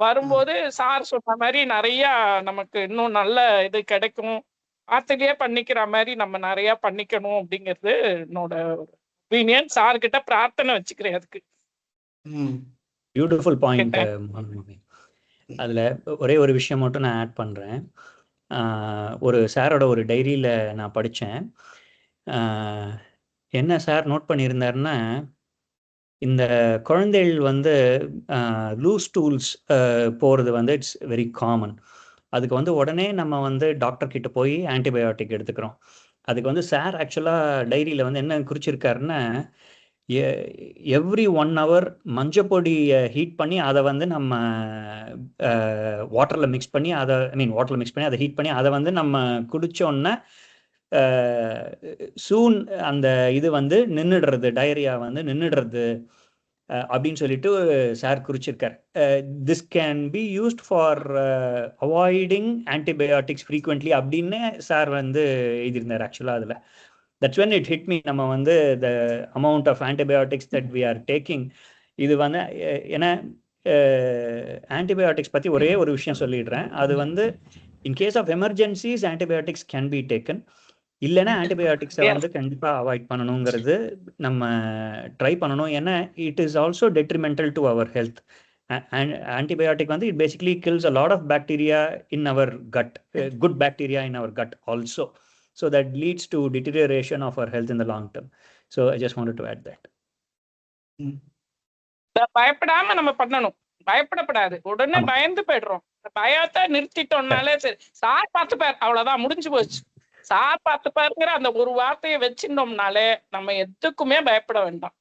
வரும்போது சார் சொன்ன மாதிரி நிறைய நமக்கு இன்னும் நல்ல இது கிடைக்கும். ஆத்துலயே பண்ணிக்கிற மாதிரி நம்ம நிறைய பண்ணிக்கணும் அப்படிங்கிறது என்னோட ஒப்பீனியன். சார் கிட்ட பிரார்த்தனை வச்சுக்கிறேன் அதுக்கு. Beautiful point. அதில் ஒரே ஒரு விஷயம் மட்டும் நான் ஆட் பண்ணுறேன். ஒரு சாரோட ஒரு டைரியில் நான் படித்தேன். என்ன சார் நோட் பண்ணியிருந்தாருன்னா, இந்த குழந்தைகள் வந்து லூஸ் டூல்ஸ் போகிறது வந்து இட்ஸ் வெரி காமன். அதுக்கு வந்து உடனே நம்ம வந்து டாக்டர் கிட்ட போய் ஆன்டிபயோட்டிக் எடுத்துக்கிறோம். அதுக்கு வந்து சார் ஆக்சுவலாக டைரியில் வந்து என்ன குறிச்சிருக்காருன்னா, எவ்ரி 1 hour மஞ்சப்பொடியை ஹீட் பண்ணி அதை வந்து நம்ம வாட்டரில் மிக்ஸ் பண்ணி அதை ஹீட் பண்ணி அதை வந்து நம்ம குடித்தோன்னா சூன் அந்த இது வந்து நின்றுடுறது, டயரியா வந்து நின்றுடுறது அப்படின்னு சொல்லிட்டு சார் குறிச்சிருக்கார். This can be used for avoiding antibiotics frequently அப்படின்னு சார் வந்து எழுதியிருந்தார். ஆக்சுவலாக அதில் that's when it hit me. நம்ம வந்து the amount of antibiotics that we are taking, இது வந்து ஏன்னா ஆன்டிபயோட்டிக்ஸ் பற்றி ஒரே ஒரு விஷயம் சொல்லிடுறேன். அது வந்து in case of emergencies antibiotics can be taken. இல்லைன்னா ஆன்டிபயோட்டிக்ஸை வந்து கண்டிப்பாக அவாய்ட் பண்ணணுங்கிறது நம்ம ட்ரை பண்ணணும். ஏன்னா it is also detrimental to our health. Antibiotic வந்து it basically kills a lot of bacteria in our gut, good bacteria in our gut also. So that leads to deterioration of our health in the long term. So I just wanted to add that. பயப்படாம நம்ம பண்ணணும், பயப்படப்படாது. உடனே பயந்து போயிடுறோம். பயத்தை நிறுத்திட்டோம்னாலே சரி, sir பார்த்துப்பார், அவ்வளவுதான், முடிஞ்சு போச்சு. சார் பார்த்துப்பாருங்கிற அந்த ஒரு வார்த்தையை வச்சிருந்தோம்னாலே நம்ம எதுக்குமே பயப்பட வேண்டாம்.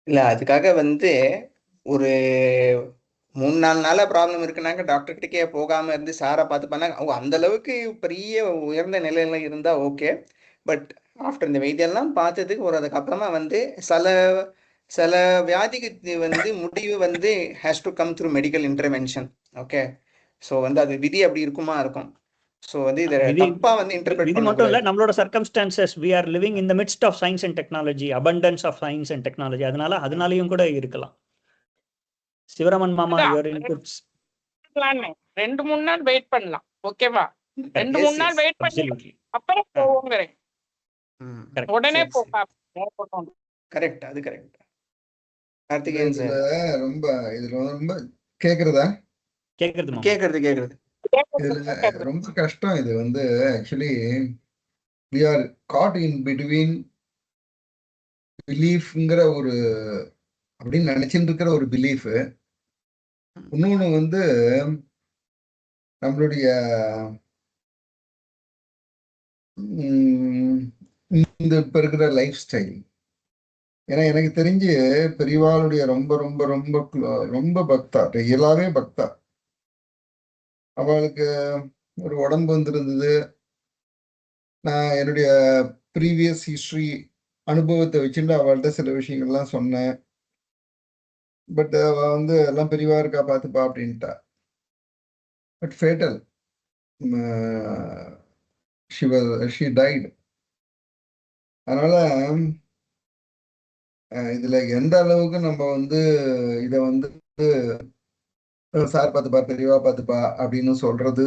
இல்ல அதுக்காக வந்து ஒரு 3-4 நாளா ப்ராப்ளம் இருக்குனாக்க டாக்டர் கிட்டக்கே போகாம இருந்து சாரை பார்த்து பண்ணாங்க. அந்த அளவுக்கு பெரிய உயர்ந்த நிலையில இருந்தா ஓகே. பட் ஆஃப்டர் இந்த வைத்தியெல்லாம் பார்த்ததுக்கு அதுக்கப்புறமா வந்து சில வியாதிக்கு வந்து முடிவு வந்து has to come through medical intervention. Okay, so வந்து அது விதி அப்படி இருக்கும். ஸோ வந்து இதை தப்பா வந்து இன்டர்பிரட் விதி மட்டும் இல்லை, நம்மளோட circumstances, we are living in the midst of science and technology, abundance of science and technology. அதனாலயும் கூட இருக்கலாம். சிவராமன் மாமா, your inputs. 2-3 நாள் வெயிட் பண்ணலாம். ஓகேவா? 2-3 நாள் வெயிட் பண்ணி அப்புறம் போவோங்கிறேன். உடனே சரி சரி போக கரெக்ட், அது கரெக்ட். கார்த்திகேயன் இதுல சார் ரொம்ப இதுல ரொம்ப கேக்குறதா கேக்குறது மாமா. கேக்குறது கேக்குறது. இதுல ரொம்ப கஷ்டம். இது வந்து actually we are caught in between பிலீஃப்ங்கிற ஒரு அப்படின்னு நினைச்சிட்டு இருக்கிற ஒரு பிலீஃப், இன்னொன்னு வந்து நம்மளுடைய இந்த இப்ப இருக்கிற லைஃப் ஸ்டைல். ஏன்னா எனக்கு தெரிஞ்சு பெரியவாளுடைய ரொம்ப ரொம்ப ரொம்ப ரொம்ப பக்தா, ரெகுலராகவே பக்தா. அவளுக்கு ஒரு உடம்பு வந்திருந்தது. நான் என்னுடைய ப்ரீவியஸ் ஹிஸ்டரி அனுபவத்தை வச்சுட்டு அவள்கிட்ட சில விஷயங்கள்லாம் சொன்னேன். பட் அவ வந்து எல்லாம் பெரியவா இருக்கா பார்த்துப்பா அப்படின்ட்டா. But fatal, she died. அதனால இதுல எந்த அளவுக்கு நம்ம வந்து இதை வந்து சார் பார்த்துப்பா பெரியவா பார்த்துப்பா அப்படின்னு சொல்றது,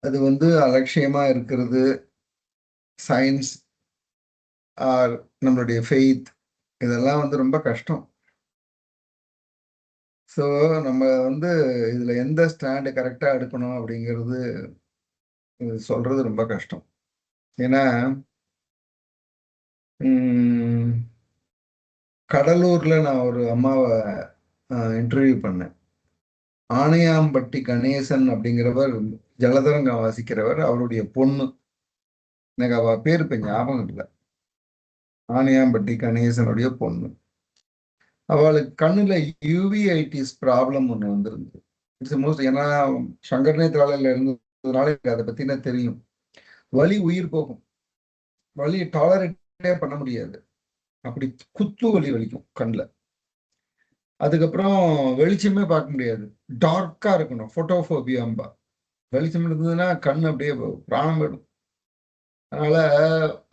அது வந்து அலட்சியமா இருக்கிறது, சயின்ஸ் ஆர் நம்மளுடைய ஃபெய்த், இதெல்லாம் வந்து ரொம்ப கஷ்டம். ஸோ நம்ம வந்து இதுல எந்த ஸ்டாண்டு கரெக்டா எடுக்கணும் அப்படிங்கிறது சொல்றது ரொம்ப கஷ்டம். ஏன்னா கடலூர்ல நான் ஒரு அம்மாவை இன்டர்வியூ பண்ணேன். ஆணையாம்பட்டி கணேசன் அப்படிங்கிறவர் ஜலதரங்கம் வாசிக்கிறவர். அவருடைய பொண்ணு, எனக்கு அவ பேர் இப்ப ஞாபகம் இல்லை, ஆணையாம்பட்டி கணேசனுடைய பொண்ணு. அவளுக்கு கண்ணுல யூவிஐடிஸ் ப்ராப்ளம் ஒன்று வந்திருந்தது. இட்ஸ் மோஸ்ட், ஏன்னா சங்கர் நேத்ராலயில இருந்ததுனால எனக்கு அதை பத்தின தெரியும். வலி உயிர் போகும், வலி டாலரேட்டே பண்ண முடியாது, அப்படி குத்து வலி வலிக்கும் கண்ணில். அதுக்கப்புறம் வெளிச்சமே பார்க்க முடியாது, டார்க்கா இருக்கணும், போட்டோஃபோபியாம்பா. வெளிச்சம் இருந்ததுன்னா கண் அப்படியே பிராணம் போயிடும். அதனால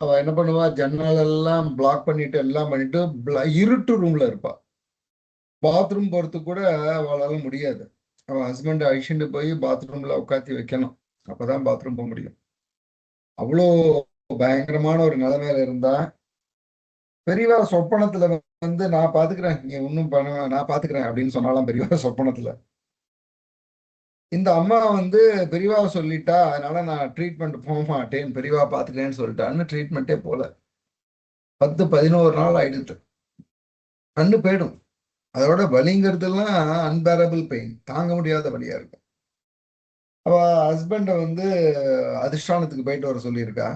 அவ என்ன பண்ணுவா, ஜன்னல் எல்லாம் பிளாக் பண்ணிட்டு எல்லாம் பண்ணிட்டு இருட்டு ரூம்ல இருப்பா. பாத்ரூம் போறதுக்கு கூட அவளால முடியாது. அவன் ஹஸ்பண்ட் அழிச்சுட்டு போய் பாத்ரூம்ல உட்காத்தி வைக்கணும், அப்பதான் பாத்ரூம் போக முடியும். அவ்வளோ பயங்கரமான ஒரு நிலைமையில இருந்தா, பெரியவா சொப்பனத்துல வந்து நான் பாத்துக்கிறேன், நீ ஒன்னும் பண்ண, நான் பாத்துக்கிறேன் அப்படின்னு சொன்னாலும் பெரியவா சொப்பனத்துல. இந்த அம்மா வந்து பெரியவா சொல்லிட்டா, அதனால நான் ட்ரீட்மெண்ட் போக மாட்டேன், பெரியவா பாத்துக்கிறேன்னு சொல்லிட்டான்னு ட்ரீட்மெண்ட்டே போல. 10-11 நாள் ஆயிடுது. கண்ணு போயிடும். அதோட வலிங்கிறதுலாம் அன்பேரபிள் பெயின், தாங்க முடியாத வலியா இருக்கும். அவ ஹஸ்பண்ட வந்து அதிஷ்டானத்துக்கு போயிட்டு வர சொல்லியிருக்கா.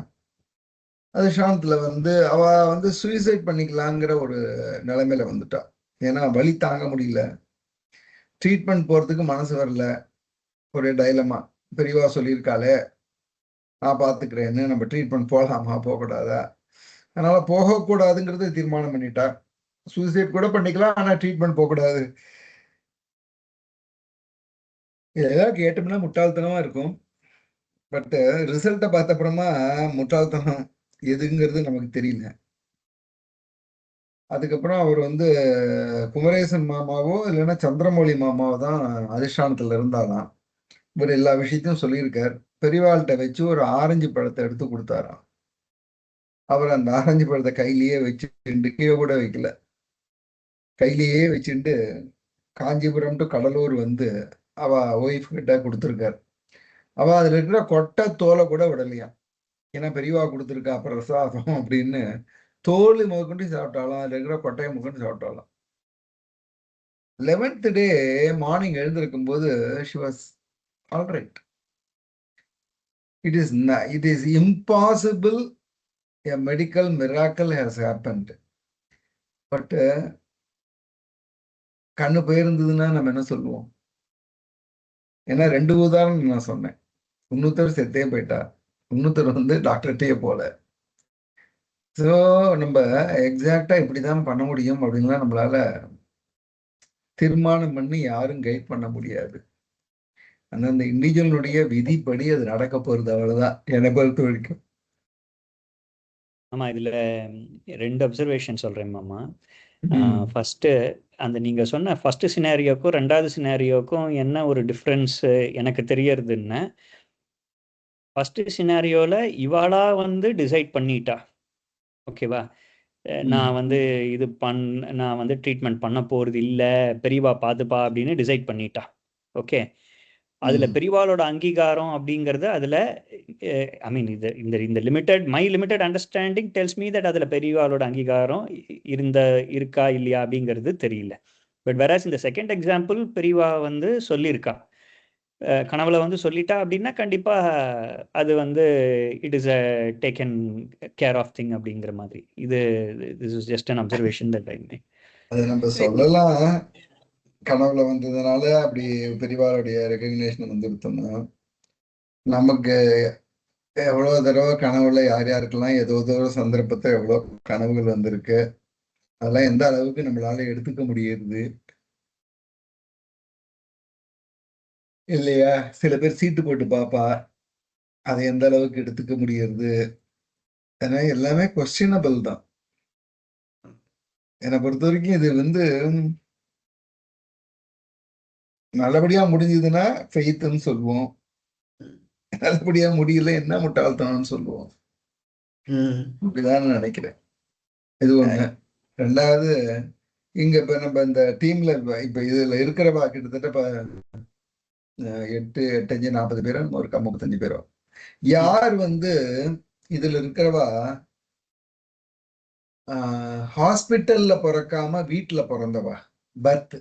அதிஷ்டானத்துல வந்து அவ வந்து சூசைட் பண்ணிக்கலாங்கிற ஒரு நிலைமையில வந்துட்டா. ஏன்னா வலி தாங்க முடியல, ட்ரீட்மெண்ட் போறதுக்கு மனசு வரல, ஒரு டைலமா. பெரியவா சொல்லியிருக்காளே நான் பாத்துக்கிறேன்னு, நம்ம ட்ரீட்மெண்ட் போகலாமா போகக்கூடாதா? அதனால போகக்கூடாதுங்கிறது தீர்மானம் பண்ணிட்டா. சூசைட் கூட பண்ணிக்கலாம், ஆனா ட்ரீட்மெண்ட் போகக்கூடாது. இதெல்லாம் கேட்டோம்னா முட்டாள்தனமா இருக்கும். பட் ரிசல்ட்டை பார்த்த அப்புறமா முட்டாள்தனம் எதுங்கிறது நமக்கு தெரியல. அதுக்கப்புறம் அவர் வந்து குமரேசன் மாமாவோ இல்லைன்னா சந்திரமௌலி மாமாவோ தான் அதிஷ்டானத்துல இருந்தாலாம். இவர் எல்லா விஷயத்தையும் சொல்லியிருக்கார். பெரியவாள்கிட்ட வச்சு ஒரு ஆரஞ்சு பழத்தை எடுத்து கொடுத்தாராம். அவர் அந்த ஆரஞ்சு பழத்தை கையிலேயே வச்சுட்டு, கீழே கூட வைக்கல, கையிலேயே வச்சுட்டு காஞ்சிபுரம் டு கடலூர் வந்து அவ ஒய்ஃப் கிட்ட கொடுத்துருக்கார். அவ அதுல இருக்கிற கொட்டை தோலை கூட விடலையா. ஏன்னா பெரியவா கொடுத்துருக்கா பிரசாதம் அப்படின்னு தோல் முதற்கொண்டு சாப்பிட்டாலும், அதுல இருக்கிற கொட்டையை முகண்டு சாப்பிட்டாலும். 11th டே மார்னிங் எழுந்திருக்கும் போது she was all right. It is impossible a medical miracle has happened. But கண்ணு போயிருந்ததுன்னா நம்ம என்ன சொல்லுவோம்? ஏன்னா 2 உதாரணம் நான் சொன்னேன். இன்னொருத்தர் செத்தே போயிட்டா, இன்னொருத்தர் வந்து டாக்டர்கிட்டயே போல. ஸோ நம்ம எக்ஸாக்டா இப்படிதான் பண்ண முடியும் அப்படின்லாம் நம்மளால தீர்மானம் பண்ணி யாரும் கைட் பண்ண முடியாது. அந்த இண்டிவிஜுவலுடைய விதிப்படி அது நடக்க போறது, அவ்வளவுதான் என்னை பொறுத்த வரைக்கும். ஆமா, இதுல 2 அப்சர்வேஷன் சொல்றேன் மாமா. ஃபர்ஸ்ட், அந்த நீங்க சொன்ன ஃபர்ஸ்ட் சினாரியோக்கும் 2வது சினாரியோக்கும் என்ன ஒரு டிஃப்ரென்ஸ் எனக்கு தெரியறதுன்னா, ஃபர்ஸ்ட் சினாரியோல இவாளா வந்து டிசைட் பண்ணிட்டா, ஓகேவா, நான் வந்து நான் வந்து ட்ரீட்மெண்ட் பண்ண போறது இல்ல, பெரியவா பார்த்துப்பா அப்படின்னு டிசைட் பண்ணிட்டா. ஓகே, அதுல பெரியவாளோட அங்கீகாரம் அப்படிங்கிறது அதுல ஐ மீன் இது இந்த இந்த லிமிட்டட் அண்டர்ஸ்டாண்டிங் டெல்ஸ் மீ தட் அதுல பெரியவாளோட அங்கீகாரம் இருக்கா இல்லையா அப்படிங்கிறது தெரியல. பட் வேறாஸ் இந்த செகண்ட் எக்ஸாம்பிள் பெரியவா வந்து சொல்லியிருக்கா, கனவுல வந்து சொல்லிட்டா அப்படின்னா கண்டிப்பா அது வந்து it is a taken care of thing அப்படிங்கிற மாதிரி. This is just an observation that I make. அது நம்ம சொல்லலாம், கனவுல வந்ததுனால அப்படி பெரியவாளுடைய ரெகக்னேஷன் வந்து கொடுத்தோம்னா, நமக்கு எவ்வளவு தடவை கனவுல யார் யாருக்கெல்லாம் ஏதோ ஒரு சந்தர்ப்பத்தை எவ்வளவு கனவுகள் வந்திருக்கு, அதெல்லாம் எந்த அளவுக்கு நம்மளால எடுத்துக்க முடியுது இல்லையா? சில பேர் சீட்டு போட்டு பாப்பா, அதை எந்த அளவுக்கு எடுத்துக்க முடியுது, ஏன்னா எல்லாமே கொஸ்டினபிள் தான். என்னை பொறுத்த வரைக்கும் இது வந்து நல்லபடியா முடிஞ்சதுன்னா ஃபெய்த்னு சொல்லுவோம், நல்லபடியா முடியல என்ன முட்டாள்தனம்னு சொல்லுவோம். அப்படிதான் நினைக்கிறேன். இது ஒண்ணு. ரெண்டாவது, இங்க இப்ப நம்ம இந்த டீம்ல இப்ப இதுல இருக்கிறவா கிட்டத்தட்ட 8 5 40 பேரோ ஒரு 35 பேரோ, யார் வந்து இதுல இருக்கிறவா ஹாஸ்பிட்டல்ல பிறக்காம வீட்டுல பிறந்தவா, பர்த்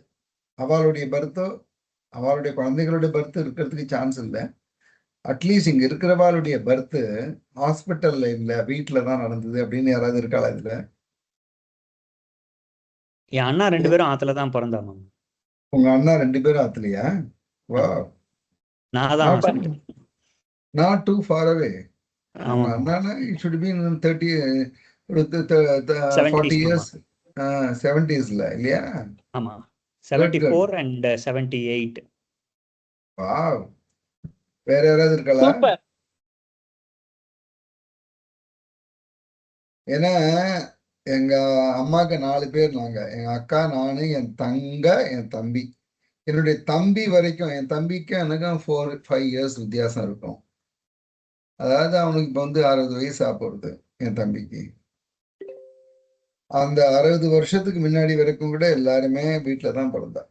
அவளுடைய பர்த்தோ அவளுடைய குழந்தைகளுடைய பர்த் இருக்கிறதுக்கு சான்ஸ் இல்லை. அட்லீஸ்ட் இங்க இருக்கிறவாளுடைய பர்த் ஹாஸ்பிட்டல்ல இல்ல வீட்டுல தான் நடந்தது அப்படின்னு யாராவது இருக்காளா இதுல? என் அண்ணா 2 பேரும் ஆத்துல தான் பிறந்தாமா. உங்க அண்ணா 2 பேரும் ஆத்துலையா? நான் தான் hospital. Not too far away. உங்க அண்ணா it should be 30 40 years 70sல இல்லையா? ஆமா, 74 and 78. வாவ். வேற யாராவது இருக்காளா? ஏன்னா எங்க அம்மாக்கு 4 பேர் நாங்க, எங்க அக்கா, நானு, என் தங்க, என் தம்பி. என்னுடைய தம்பி வரைக்கும், என் தம்பிக்கும் எனக்கும் 4-5 years வித்தியாசம் இருக்கும். அதாவது அவனுக்கு இப்ப வந்து 60 வயசு ஆப்போறது என் தம்பிக்கு. அந்த 60 வருஷத்துக்கு முன்னாடி வரைக்கும் கூட எல்லாருமே வீட்டுல தான் பிறந்தா.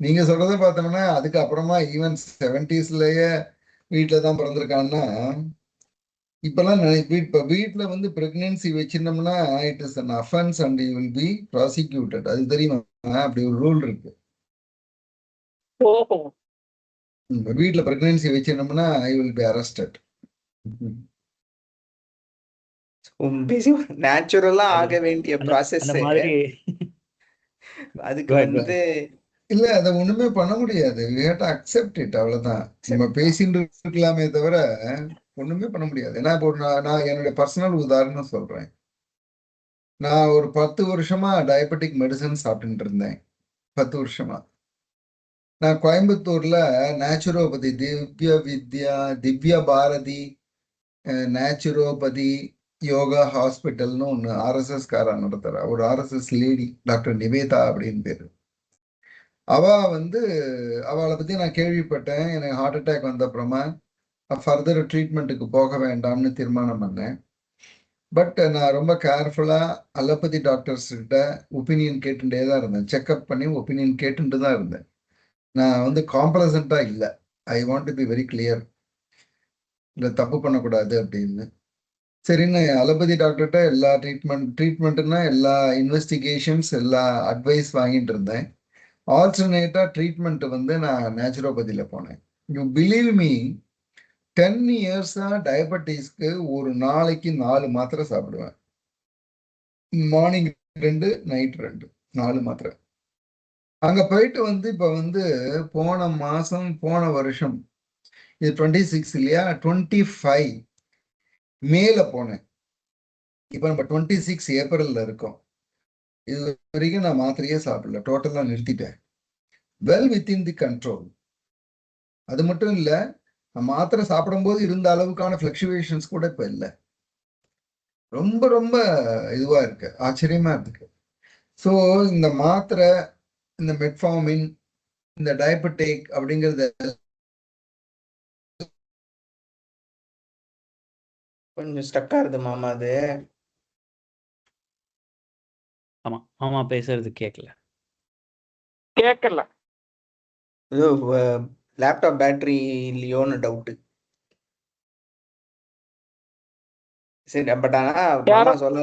நீங்க சொல்றத பார்த்தோம்னா அதுக்கு அப்புறமா ஈவன் 70sலயே வீட்டுல தான் பிறந்திருக்கான்னா, இப்பெல்லாம் இப்ப வீட்டுல வந்து பிரெக்னன்சி வச்சிருந்தோம்னா it is an offence and you will be prosecuted. அது தெரியுமா? அப்படி ஒரு ரூல் இருக்கு. வீட்டுல பிரெக்னன்சி வச்சிருந்தோம்னா ஐ வில் பி அரெஸ்டட். நேச்சுரலா ஆக வேண்டிய ப்ராசஸ் அதுக்கு வந்து இல்ல, அதை ஒண்ணுமே பண்ண முடியாது. we have to accept it, அவ்வளவுதான். நம்ம பேசிட்டு இருக்கலாமே தவிர ஒண்ணுமே பண்ண முடியாது. ஏன்னா இப்போ நான் என்னுடைய பர்சனல் உதாரணம் சொல்றேன். நான் ஒரு 10 வருஷமா டயபெட்டிக் மெடிசன் சாப்பிட்டுட்டு இருந்தேன். 10 வருஷமா. நான் கோயம்புத்தூர்ல நேச்சுரோபதி திவ்ய பாரதி நேச்சுரோபதி யோகா ஹாஸ்பிட்டல்னு ஒண்ணு ஆர்எஸ்எஸ் காரா நடத்துறா, ஒரு ஆர்எஸ்எஸ் லேடி, டாக்டர் நிவேதா அப்படின்னு பேரு. அவளை பத்தி நான் கேள்விப்பட்டேன். எனக்கு ஹார்ட் அட்டாக் வந்த அப்புறமா ஃபர்தர் ட்ரீட்மெண்ட்டுக்கு போக வேண்டாம்னு தீர்மானம் பண்ணேன். பட் நான் ரொம்ப கேர்ஃபுல்லா அலோபதி டாக்டர்ஸ் கிட்ட ஒப்பீனியன் கேட்டுட்டே தான் இருந்தேன். செக்அப் பண்ணி ஒப்பீனியன் கேட்டுட்டு தான் இருந்தேன். நான் வந்து காம்ப்ளசண்டா இல்லை. I want to be very clear, இல்லை தப்பு பண்ணக்கூடாது அப்படின்னு. சரின்னு அலோபதி டாக்டர்கிட்ட எல்லா ட்ரீட்மெண்ட்டுன்னா எல்லா இன்வெஸ்டிகேஷன்ஸ் எல்லா அட்வைஸ் வாங்கிட்டு இருந்தேன். ஆல்டர்னேட்டா ட்ரீட்மெண்ட் வந்து நான் நேச்சுரோபதியில போனேன். யூ பிலீவ் மீ, 10 இயர்ஸா டயபெட்டிஸ்க்கு ஒரு நாளைக்கு 4 மாத்திரை சாப்பிடுவேன். மார்னிங் 2, நைட் 2, 4 மாத்திரை. அங்க போயிட்டு வந்து இப்ப வந்து போன வருஷம் இது 26 இல்லையா, 25 மேல போனேன். இப்ப நம்ம 26 ஏப்ரல்ல இருக்கோம். இது வரைக்கும் நான் மாத்திரையே சாப்பிடல, டோட்டலா நிறுத்திட்டேன். Well within the control. அது மட்டும் இல்ல, மாத்திரை சாப்பிடும்போது இருந்த அளவுக்கான பிளக்சுவேஷன்ஸ் கூட இப்ப இல்லை. ரொம்ப ரொம்ப இதுவா இருக்கு, ஆச்சரியமா இருக்கு. ஸோ இந்த மாத்திரை, இந்த மெட்ஃபார்மின், இந்த டயபெட்டிக் அப்படிங்கிறது கொஞ்சம் ஸ்டக் ஆகுது மாமா அது. ஆமா மாமா பேசுறது கேட்கல. கேட்கல. ஏதோ லேப்டாப் பேட்டரி இல்லையோன்னு டவுட்டு. சரி, பட் ஆனா மாமா யாரோ சொல்ல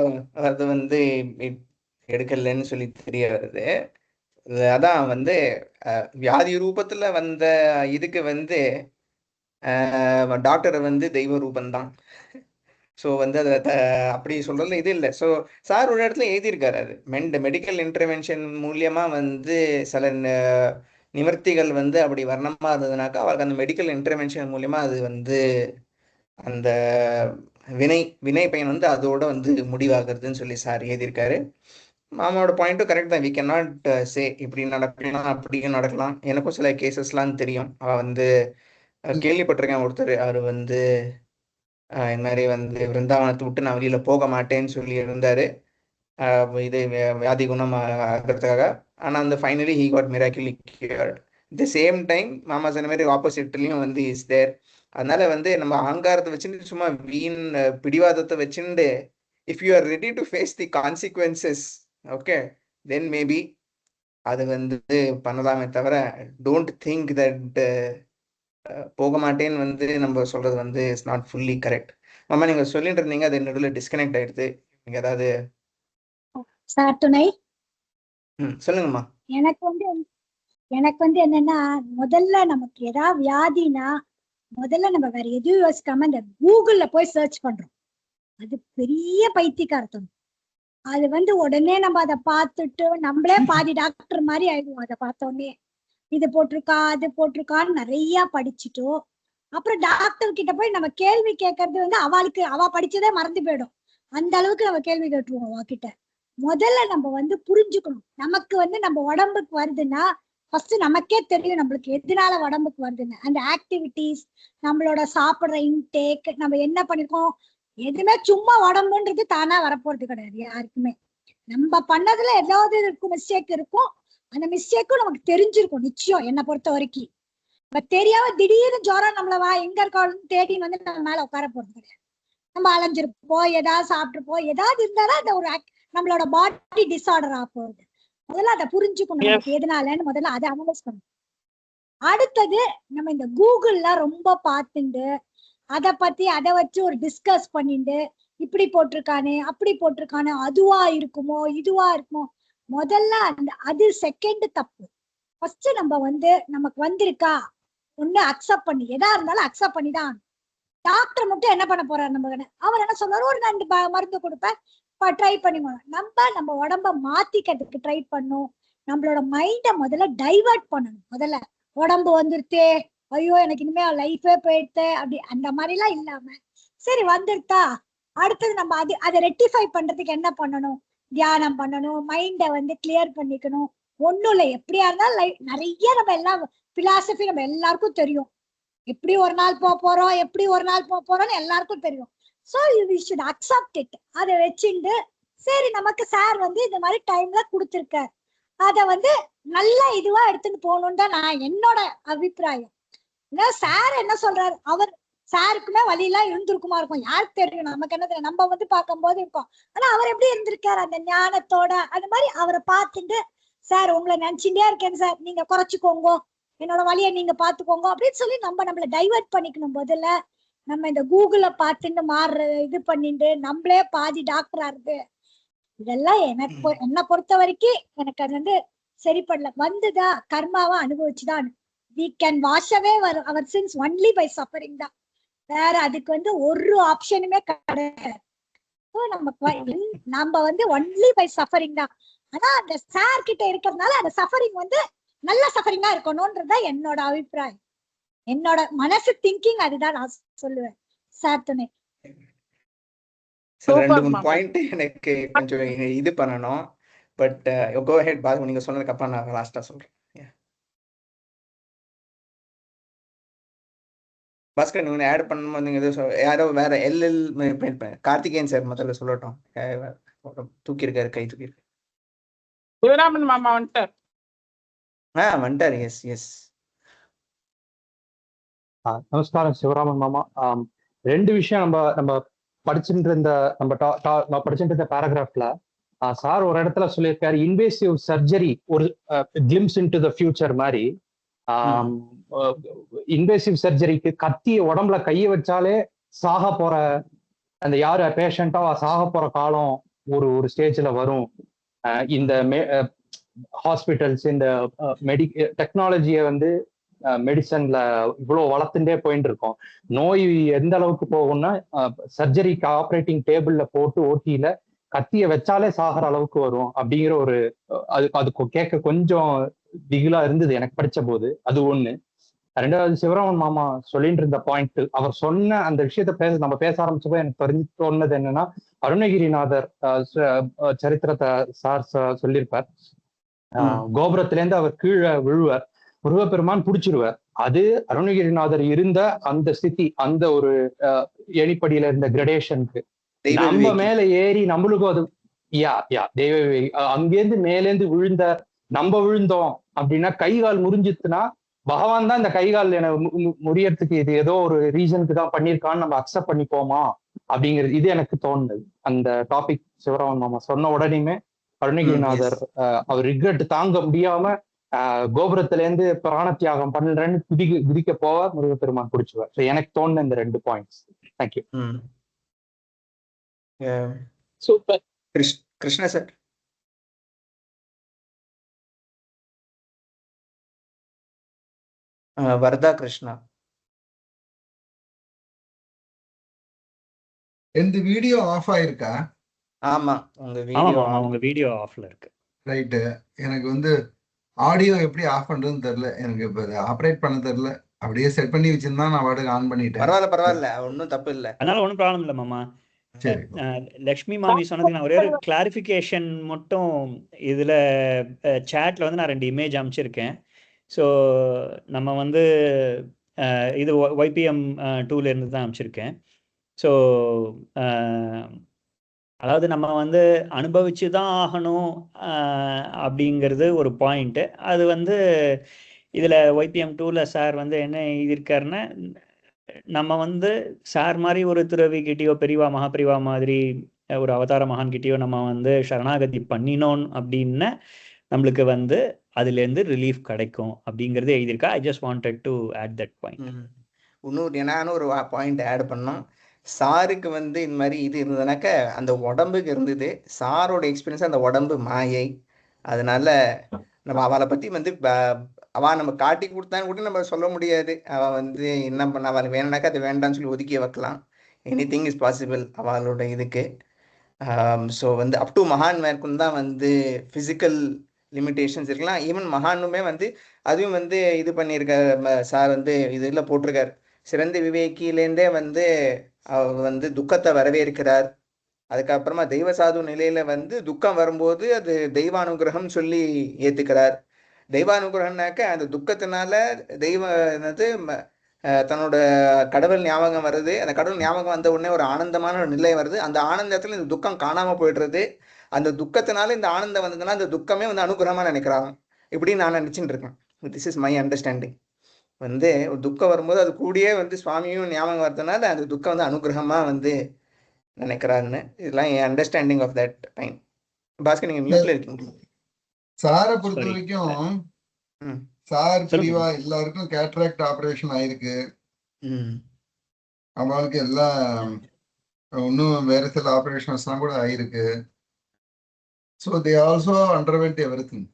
அது வந்து எடுக்கலன்னு சொல்லி தெரிய வருது. அதான் வந்து வியாதி ரூபத்துல வந்த இதுக்கு வந்து டாக்டர் வந்து தெய்வ ரூபந்தான். ஸோ வந்து அதை அப்படி சொல்றதுல இது இல்லை. ஸோ சார் ஒரு இடத்துல எழுதியிருக்காரு, அது மெடிக்கல் இன்டர்வென்ஷன் மூலியமா வந்து சில நிவர்த்திகள் வந்து அப்படி வர்ணமா இருந்ததுனாக்கா அவருக்கு அந்த மெடிக்கல் இன்டர்வென்ஷன் மூலியமா அது வந்து அந்த வினை பயன் வந்து அதோட வந்து முடிவாகிறதுன்னு சொல்லி சார் எழுதியிருக்காரு. மாமாவோட பாயிண்ட்டும் கரெக்ட் தான். வி கேன் நாட் சே இப்படி நடக்கலாம் அப்படியும் நடக்கலாம். எனக்கும் சில கேசஸ்லாம் தெரியும். வந்து கேள்விப்பட்டிருக்கேன், ஒருத்தர் அவர் வந்து இந்த மாதிரி வந்து விருந்தாவனத்தை விட்டு நான் வெளியில போக மாட்டேன்னு சொல்லி இருந்தாரு, இது வியாதி குணம் ஆகிறதுக்காக. ஆனா அந்த finally he got miraculously cured. The same time மாமா சொன்ன மாதிரி ஆப்போசிட்லயும் வந்து இஸ் தேர். அதனால வந்து நம்ம அகங்காரத்தை வச்சுட்டு சும்மா வீண் பிடிவாதத்தை வச்சுட்டு if you are ready to face the consequences, okay, then maybe அது வந்து பண்ணலாமே தவிர டோன்ட் திங்க் தட் போக மாட்டேன்னு வந்து நம்ம சொல்றது வந்து இட்ஸ் நாட் ஃபுல்லி கரெக்ட். மாமா நீங்க சொல்லிட்டு இருந்தீங்க, அது நடுவில் டிஸ்கனெக்ட் ஆயிடுது. நீங்க ஏதாவது சார் துணை சொல்லுங்கம்மா. எனக்கு வந்து என்னன்னா, முதல்ல நமக்கு ஏதாவது வியாதினா முதல்ல நம்ம வேற எதுவும் யோசிக்காம இந்த கூகுள்ல போய் சர்ச் பண்றோம். அது பெரிய பைத்தியக்காரத்தனம். அது வந்து உடனே நம்ம அதை பார்த்துட்டு நம்மளே பாதி டாக்டர் மாதிரி ஆயிடுவோம். அதை பார்த்தோன்னே இது போட்டிருக்கா அது போட்டிருக்கான்னு நிறைய படிச்சுட்டோம். அப்புறம் டாக்டர் கிட்ட போய் நம்ம கேள்வி கேட்கறது வந்து அவ படிச்சதே மறந்து போயிடும். அந்த அளவுக்கு நம்ம கேள்வி கேட்டுருவோம் அவகிட்ட. முதல்ல நம்ம வந்து புரிஞ்சுக்கணும், நமக்கு வந்து நம்ம உடம்புக்கு வருதுன்னா ஃபர்ஸ்ட் நமக்கே தெரியும் நம்மளுக்கு எதனால உடம்புக்கு வருதுன்னு. அந்த ஆக்டிவிட்டிஸ், நம்மளோட சாப்பிடுற இன்டேக், நம்ம என்ன பண்ணிருக்கோம், எதுவுமே சும்மா உடம்புன்றது தானா வரப்போறது கிடையாது யாருக்குமே. நம்ம பண்ணதுல ஏதாவது இருக்கும், மிஸ்டேக் இருக்கும். அந்த மிஸ்டேக்கும் நமக்கு தெரிஞ்சிருக்கும் நிச்சயம். என்னை பொறுத்த வரைக்கும் நம்ம தெரியாம திடீர்னு ஜுரம் நம்மள எங்க இருக்கான்னு தேடின்னு வந்து நம்ம மேல உட்கார போறது கிடையாது. நம்ம அலைஞ்சிருப்போம், ஏதாவது சாப்பிட்டுருப்போம், ஏதாவது இருந்தாலும் அந்த ஒரு நம்மளோட பாடி டிஸார்டர் ஆக போகுது. முதல்ல அதை புரிஞ்சுக்கணும், நமக்கு எதனாலன்னு முதல்ல அதை அனலைஸ் பண்ணணும். அடுத்தது நம்ம இந்த கூகுள்ல ரொம்ப பார்த்துட்டு அதை வச்சு ஒரு டிஸ்கஸ் பண்ணிட்டு இப்படி போட்டிருக்கானே அப்படி போட்டிருக்கானே, அதுவா இருக்குமோ இதுவா இருக்குமோ, முதல்ல அது செகண்ட் தப்பு. ஃபர்ஸ்ட் நம்ம வந்து நமக்கு வந்திருக்கா ஒண்ணு அக்செப்ட் பண்ணி, எதா இருந்தாலும் அக்செப்ட் பண்ணிதான். டாக்டர் மட்டும் என்ன பண்ண போறாரு, நம்ம அவர் என்ன சொல்றாரு, ஒரு 2 மருந்து கொடுப்பேன் ட்ரை பண்ணிக்கணும். நம்ம உடம்ப மாத்திக்கிறதுக்கு ட்ரை பண்ணும். நம்மளோட மைண்ட முதல்ல டைவர்ட் பண்ணணும். முதல்ல உடம்பு வந்துருத்தே, ஐயோ எனக்கு இனிமே லைஃபே போயிடுத்து அப்படி அந்த மாதிரி எல்லாம் இல்லாம, சரி வந்துருத்தா, அடுத்தது நம்ம அதை ரெக்டிஃபை பண்றதுக்கு என்ன பண்ணணும், தியானம் பண்ணணும், மைண்ட வந்து கிளியர் பண்ணிக்கணும். ஒண்ணும் இல்லை, எப்படியா இருந்தாலும் நிறைய நம்ம எல்லாம் பிலாசபி நம்ம எல்லாருக்கும் தெரியும். எப்படி ஒரு நாள் போறோம், எப்படி ஒரு நாள் போறோம்னு எல்லாருக்கும் தெரியும். So we should accept it. அதை வச்சுட்டு சரி நமக்கு சார் வந்து இந்த மாதிரி டைம்ல கொடுத்துருக்காரு, அதை வந்து நல்ல இதுவா எடுத்துட்டு போகணும்னு தான் நான் என்னோட அபிப்பிராயம். சார் என்ன சொல்றாரு, அவர் சாருக்குமே வழியெல்லாம் இருந்திருக்குமா இருக்கும், யாருக்கு தெரியும், நமக்கு என்ன தெரியும், நம்ம வந்து பார்க்கும்போது இருக்கோம். ஆனா அவர் எப்படி இருந்திருக்காரு அந்த ஞானத்தோட, அது மாதிரி அவரை பார்த்துட்டு சார் உங்களை நினைச்சுட்டே இருக்கேன் சார், நீங்க குறைச்சிக்கோங்க, என்னோட வழியை நீங்க பாத்துக்கோங்க அப்படின்னு சொல்லி நம்மள டைவர்ட் பண்ணிக்கணும். முதல்ல நம்ம இந்த கூகுள பார்த்துட்டு இது பண்ணிட்டு நம்மளே பாதி டாக்டரா இருக்கு, இதெல்லாம் என்னை பொறுத்த வரைக்கும் எனக்கு அது வந்து சரிப்படல. வந்துதா கர்மாவா அனுபவிச்சுதான். we can wash away our sins only by suffering தான். வேற அதுக்கு வந்து ஒரு ஆப்ஷனுமே கிடையாது. நம்ம வந்து ஒன்லி பை சஃபரிங் தான். ஆனா அந்த சார் கிட்ட இருக்கிறதுனால அந்த சஃபரிங் வந்து நல்ல சஃபரிங்கா இருக்கணும்ன்றதா என்னோட அபிப்பிராயம், என்னோட மனசு திங்கிங். அதுதான் நான் சொல்லுவேன். சார் துணை 2-3 பாயிண்ட் எனக்கு கொஞ்சம் இது பண்ணணும். பட் கோ ஹெட் பாஸ், நீங்க சொன்னதுக்கு அப்புறம் நான் லாஸ்டா சொல்றேன். பாஸ்கர் நீங்க ஆட் பண்ணும்போது யாரோ வேற கார்த்திகேயன் சார் முதல்ல சொல்லட்டும். தூக்கி இருக்காரு, கை தூக்கி இருக்கு. சிவராமன் மாமா வந்துட்டார். வந்துட்டார். Yes yes. நமஸ்காரம் சிவராமன் மாமா. 2 விஷயம் நம்ம படிச்சுட்டு இருந்த நான் படிச்சுட்டு இருந்த பேராகிராஃப்ல சார் ஒரு இடத்துல சொல்லியிருக்காரு, இன்வேசிவ் சர்ஜரி ஒரு கிளிம்ஸ் இன்டு த ஃபியூச்சர் மாதிரி. இன்வேசிவ் சர்ஜரிக்கு கத்திய உடம்புல கையை வச்சாலே சாக போற அந்த யாரு பேஷண்டா சாக போற காலம் ஒரு ஸ்டேஜ்ல வரும். இந்த ஹாஸ்பிட்டல்ஸ் இந்த டெக்னாலஜியை வந்து மெடிசன்ல இவ்வளவு வளர்த்துட்டே போயிட்டு இருக்கோம். நோய் எந்த அளவுக்கு போகும்னா சர்ஜரிக்கு ஆப்ரேட்டிங் டேபிள்ல போட்டு ஓட்டியில கத்திய வச்சாலே சாகிற அளவுக்கு வரும் அப்படிங்கிற ஒரு அதுக்கு கேட்க கொஞ்சம் திகிலா இருந்தது எனக்கு படிச்ச போது. அது ஒண்ணு. ரெண்டாவது, சிவராமன் மாமா சொல்லிட்டு இருந்த பாயிண்ட், அவர் சொன்ன அந்த விஷயத்த நம்ம பேச ஆரம்பிச்சப்போ எனக்கு தோணுது என்னன்னா, அருணகிரிநாதர் சரித்திரத்தை சார் சொல்லியிருப்பார். கோபுரத்திலேருந்து அவர் கீழே விழுவார், முருகப்பெருமான் புடிச்சிருவார். அது அருணகிரிநாதர் இருந்த அந்த ஸ்திதி, அந்த ஒரு எணிப்படியில இருந்த கிரடேஷனுக்கு நம்ம மேல ஏறி நம்மளுக்கும் அது தெய்வ அங்கேருந்து மேலேந்து விழுந்த நம்ம விழுந்தோம் அப்படின்னா கை கால் முறிஞ்சிச்சுன்னா பகவான் தான் இந்த கை கால் முறியறதுக்கு இது ஏதோ ஒரு ரீசனுக்கு தான் பண்ணியிருக்கான்னு நம்ம அக்செப்ட் பண்ணிப்போமா அப்படிங்கிறது இது எனக்கு தோணுது. அந்த டாபிக் சிவராமன் மாமா சொன்ன உடனேயுமே அருணகிரிநாதர் அவர் ரிக்ரெட் தாங்க முடியாம கோபுரத்துல இருந்து பிராண தியாகம் பண்றேன்னு குதிக்க போவார், முருகப்பெருமான் பிடிச்சுவார். எனக்கு தோணுன இந்த 2 points. Thank you. Super. Krishna sir. வரதா கிருஷ்ணா. எந்த வீடியோ ஆஃப் ஆயிருக்கா? ஆமா, உங்க வீடியோ ஆஃப்ல இருக்கு. ரைட்டு. எனக்கு வந்து ஆடியோ எப்படி ஆஃப் பண்றதுன்னு தெரியல. எனக்கு இப்ப ஆப்ரேட் பண்ண தெரியல. அப்படியே செட் பண்ணி வச்சிருந்தா நான் வாட்டுக்கு ஆன் பண்ணிட்டேன். பரவாயில்ல, ஒன்றும் தப்பு இல்லை. அதனால ஒன்றும் ப்ராப்ளம் இல்லை மாமா. லக்ஷ்மி மாமி சொன்னதுக்கு நான் ஒரே ஒரு கிளாரிஃபிகேஷன் மட்டும், இதுல சேட்ல வந்து நான் 2 இமேஜ் அமைச்சிருக்கேன். ஸோ நம்ம வந்து இது YPM 2ல இருந்து தான் அமைச்சிருக்கேன். ஸோ அதாவது நம்ம வந்து அனுபவிச்சு தான் ஆகணும் அப்படிங்கிறது ஒரு பாயிண்ட்டு. அது வந்து இதில் YPM 2ல சார் வந்து என்ன எழுதியிருக்காருன்னா, நம்ம வந்து சார் மாதிரி ஒரு துறவிக்கிட்டேயோ பெரியவா மகாபிரிவா மாதிரி ஒரு அவதார மகான்கிட்டயோ நம்ம வந்து சரணாகதி பண்ணினோம் அப்படின்னா நம்மளுக்கு வந்து அதுலேருந்து ரிலீஃப் கிடைக்கும் அப்படிங்கிறது எழுதியிருக்கா. I just wanted to add that point. இன்னும் ஒரு பாயிண்ட் ஆட் பண்ணோம். சாருக்கு வந்து இந்த மாதிரி இது இருந்ததுனாக்க அந்த உடம்புக்கு இருந்தது. சாரோட எக்ஸ்பீரியன்ஸ் அந்த உடம்பு மாயை. அதனால நம்ம அவளை பற்றி வந்து அவள் நம்ம காட்டி கொடுத்தான்னு கூட நம்ம சொல்ல முடியாது. அவள் வந்து என்ன பண்ண, அவளுக்கு வேணுனாக்கா அது வேண்டாம்னு சொல்லி ஒதுக்கி வைக்கலாம். எனி திங் இஸ் பாசிபிள் அவளோட இதுக்கு. ஸோ வந்து அப் டு மகான் மேற்கும் தான் வந்து ஃபிசிக்கல் லிமிட்டேஷன்ஸ் இருக்கலாம். ஈவன் மகானுமே வந்து அதுவும் வந்து இது பண்ணியிருக்கார் சார் வந்து இதில் போட்டிருக்கார். சிறந்த விவேக்கிலேருந்தே வந்து அவர் வந்து துக்கத்தை வரவேற்கிறார். அதுக்கப்புறமா தெய்வ சாது நிலையில வந்து துக்கம் வரும்போது அது தெய்வானுகிரகம் சொல்லி ஏத்துக்கிறார். தெய்வானுகிரகம்னாக்க அந்த துக்கத்தினால தெய்வ என்னது தன்னோட கடவுள் ஞாபகம் வருது. அந்த கடவுள் ஞாபகம் வந்த உடனே ஒரு ஆனந்தமான ஒரு நிலை வருது. அந்த ஆனந்தத்துல இந்த துக்கம் காணாம போயிடுறது. அந்த துக்கத்தினால இந்த ஆனந்தம் வந்ததுன்னா அந்த துக்கமே வந்து அனுகிரகமா நினைக்கிறாங்க. இப்படின்னு நான் நினைச்சுட்டு இருக்கேன். This is my understanding. வந்து ஒரு துக்கம் வரும்போது அது கூடயே வந்து சுவாமியும் ஞாபகம் வரதுனால அந்த துக்கம் வந்து அனுகிரகமா வந்து நினைக்கிறாருன்னு. இதெல்லாம் என் understanding of that time. Bhaskar, நீங்க மியூட்ல இருக்கீங்க. சாரை பொறுத்த வரைக்கும் சார் பிரிவா எல்லாருக்கும் கேட்ராக்ட் ஆபரேஷன் ஆயிருக்கு. அவளுக்கு எல்லாம் இன்னும் வேற சில ஆபரேஷன்ஸ் எல்லாம் கூட ஆயிருக்கு. So they also underwent everything.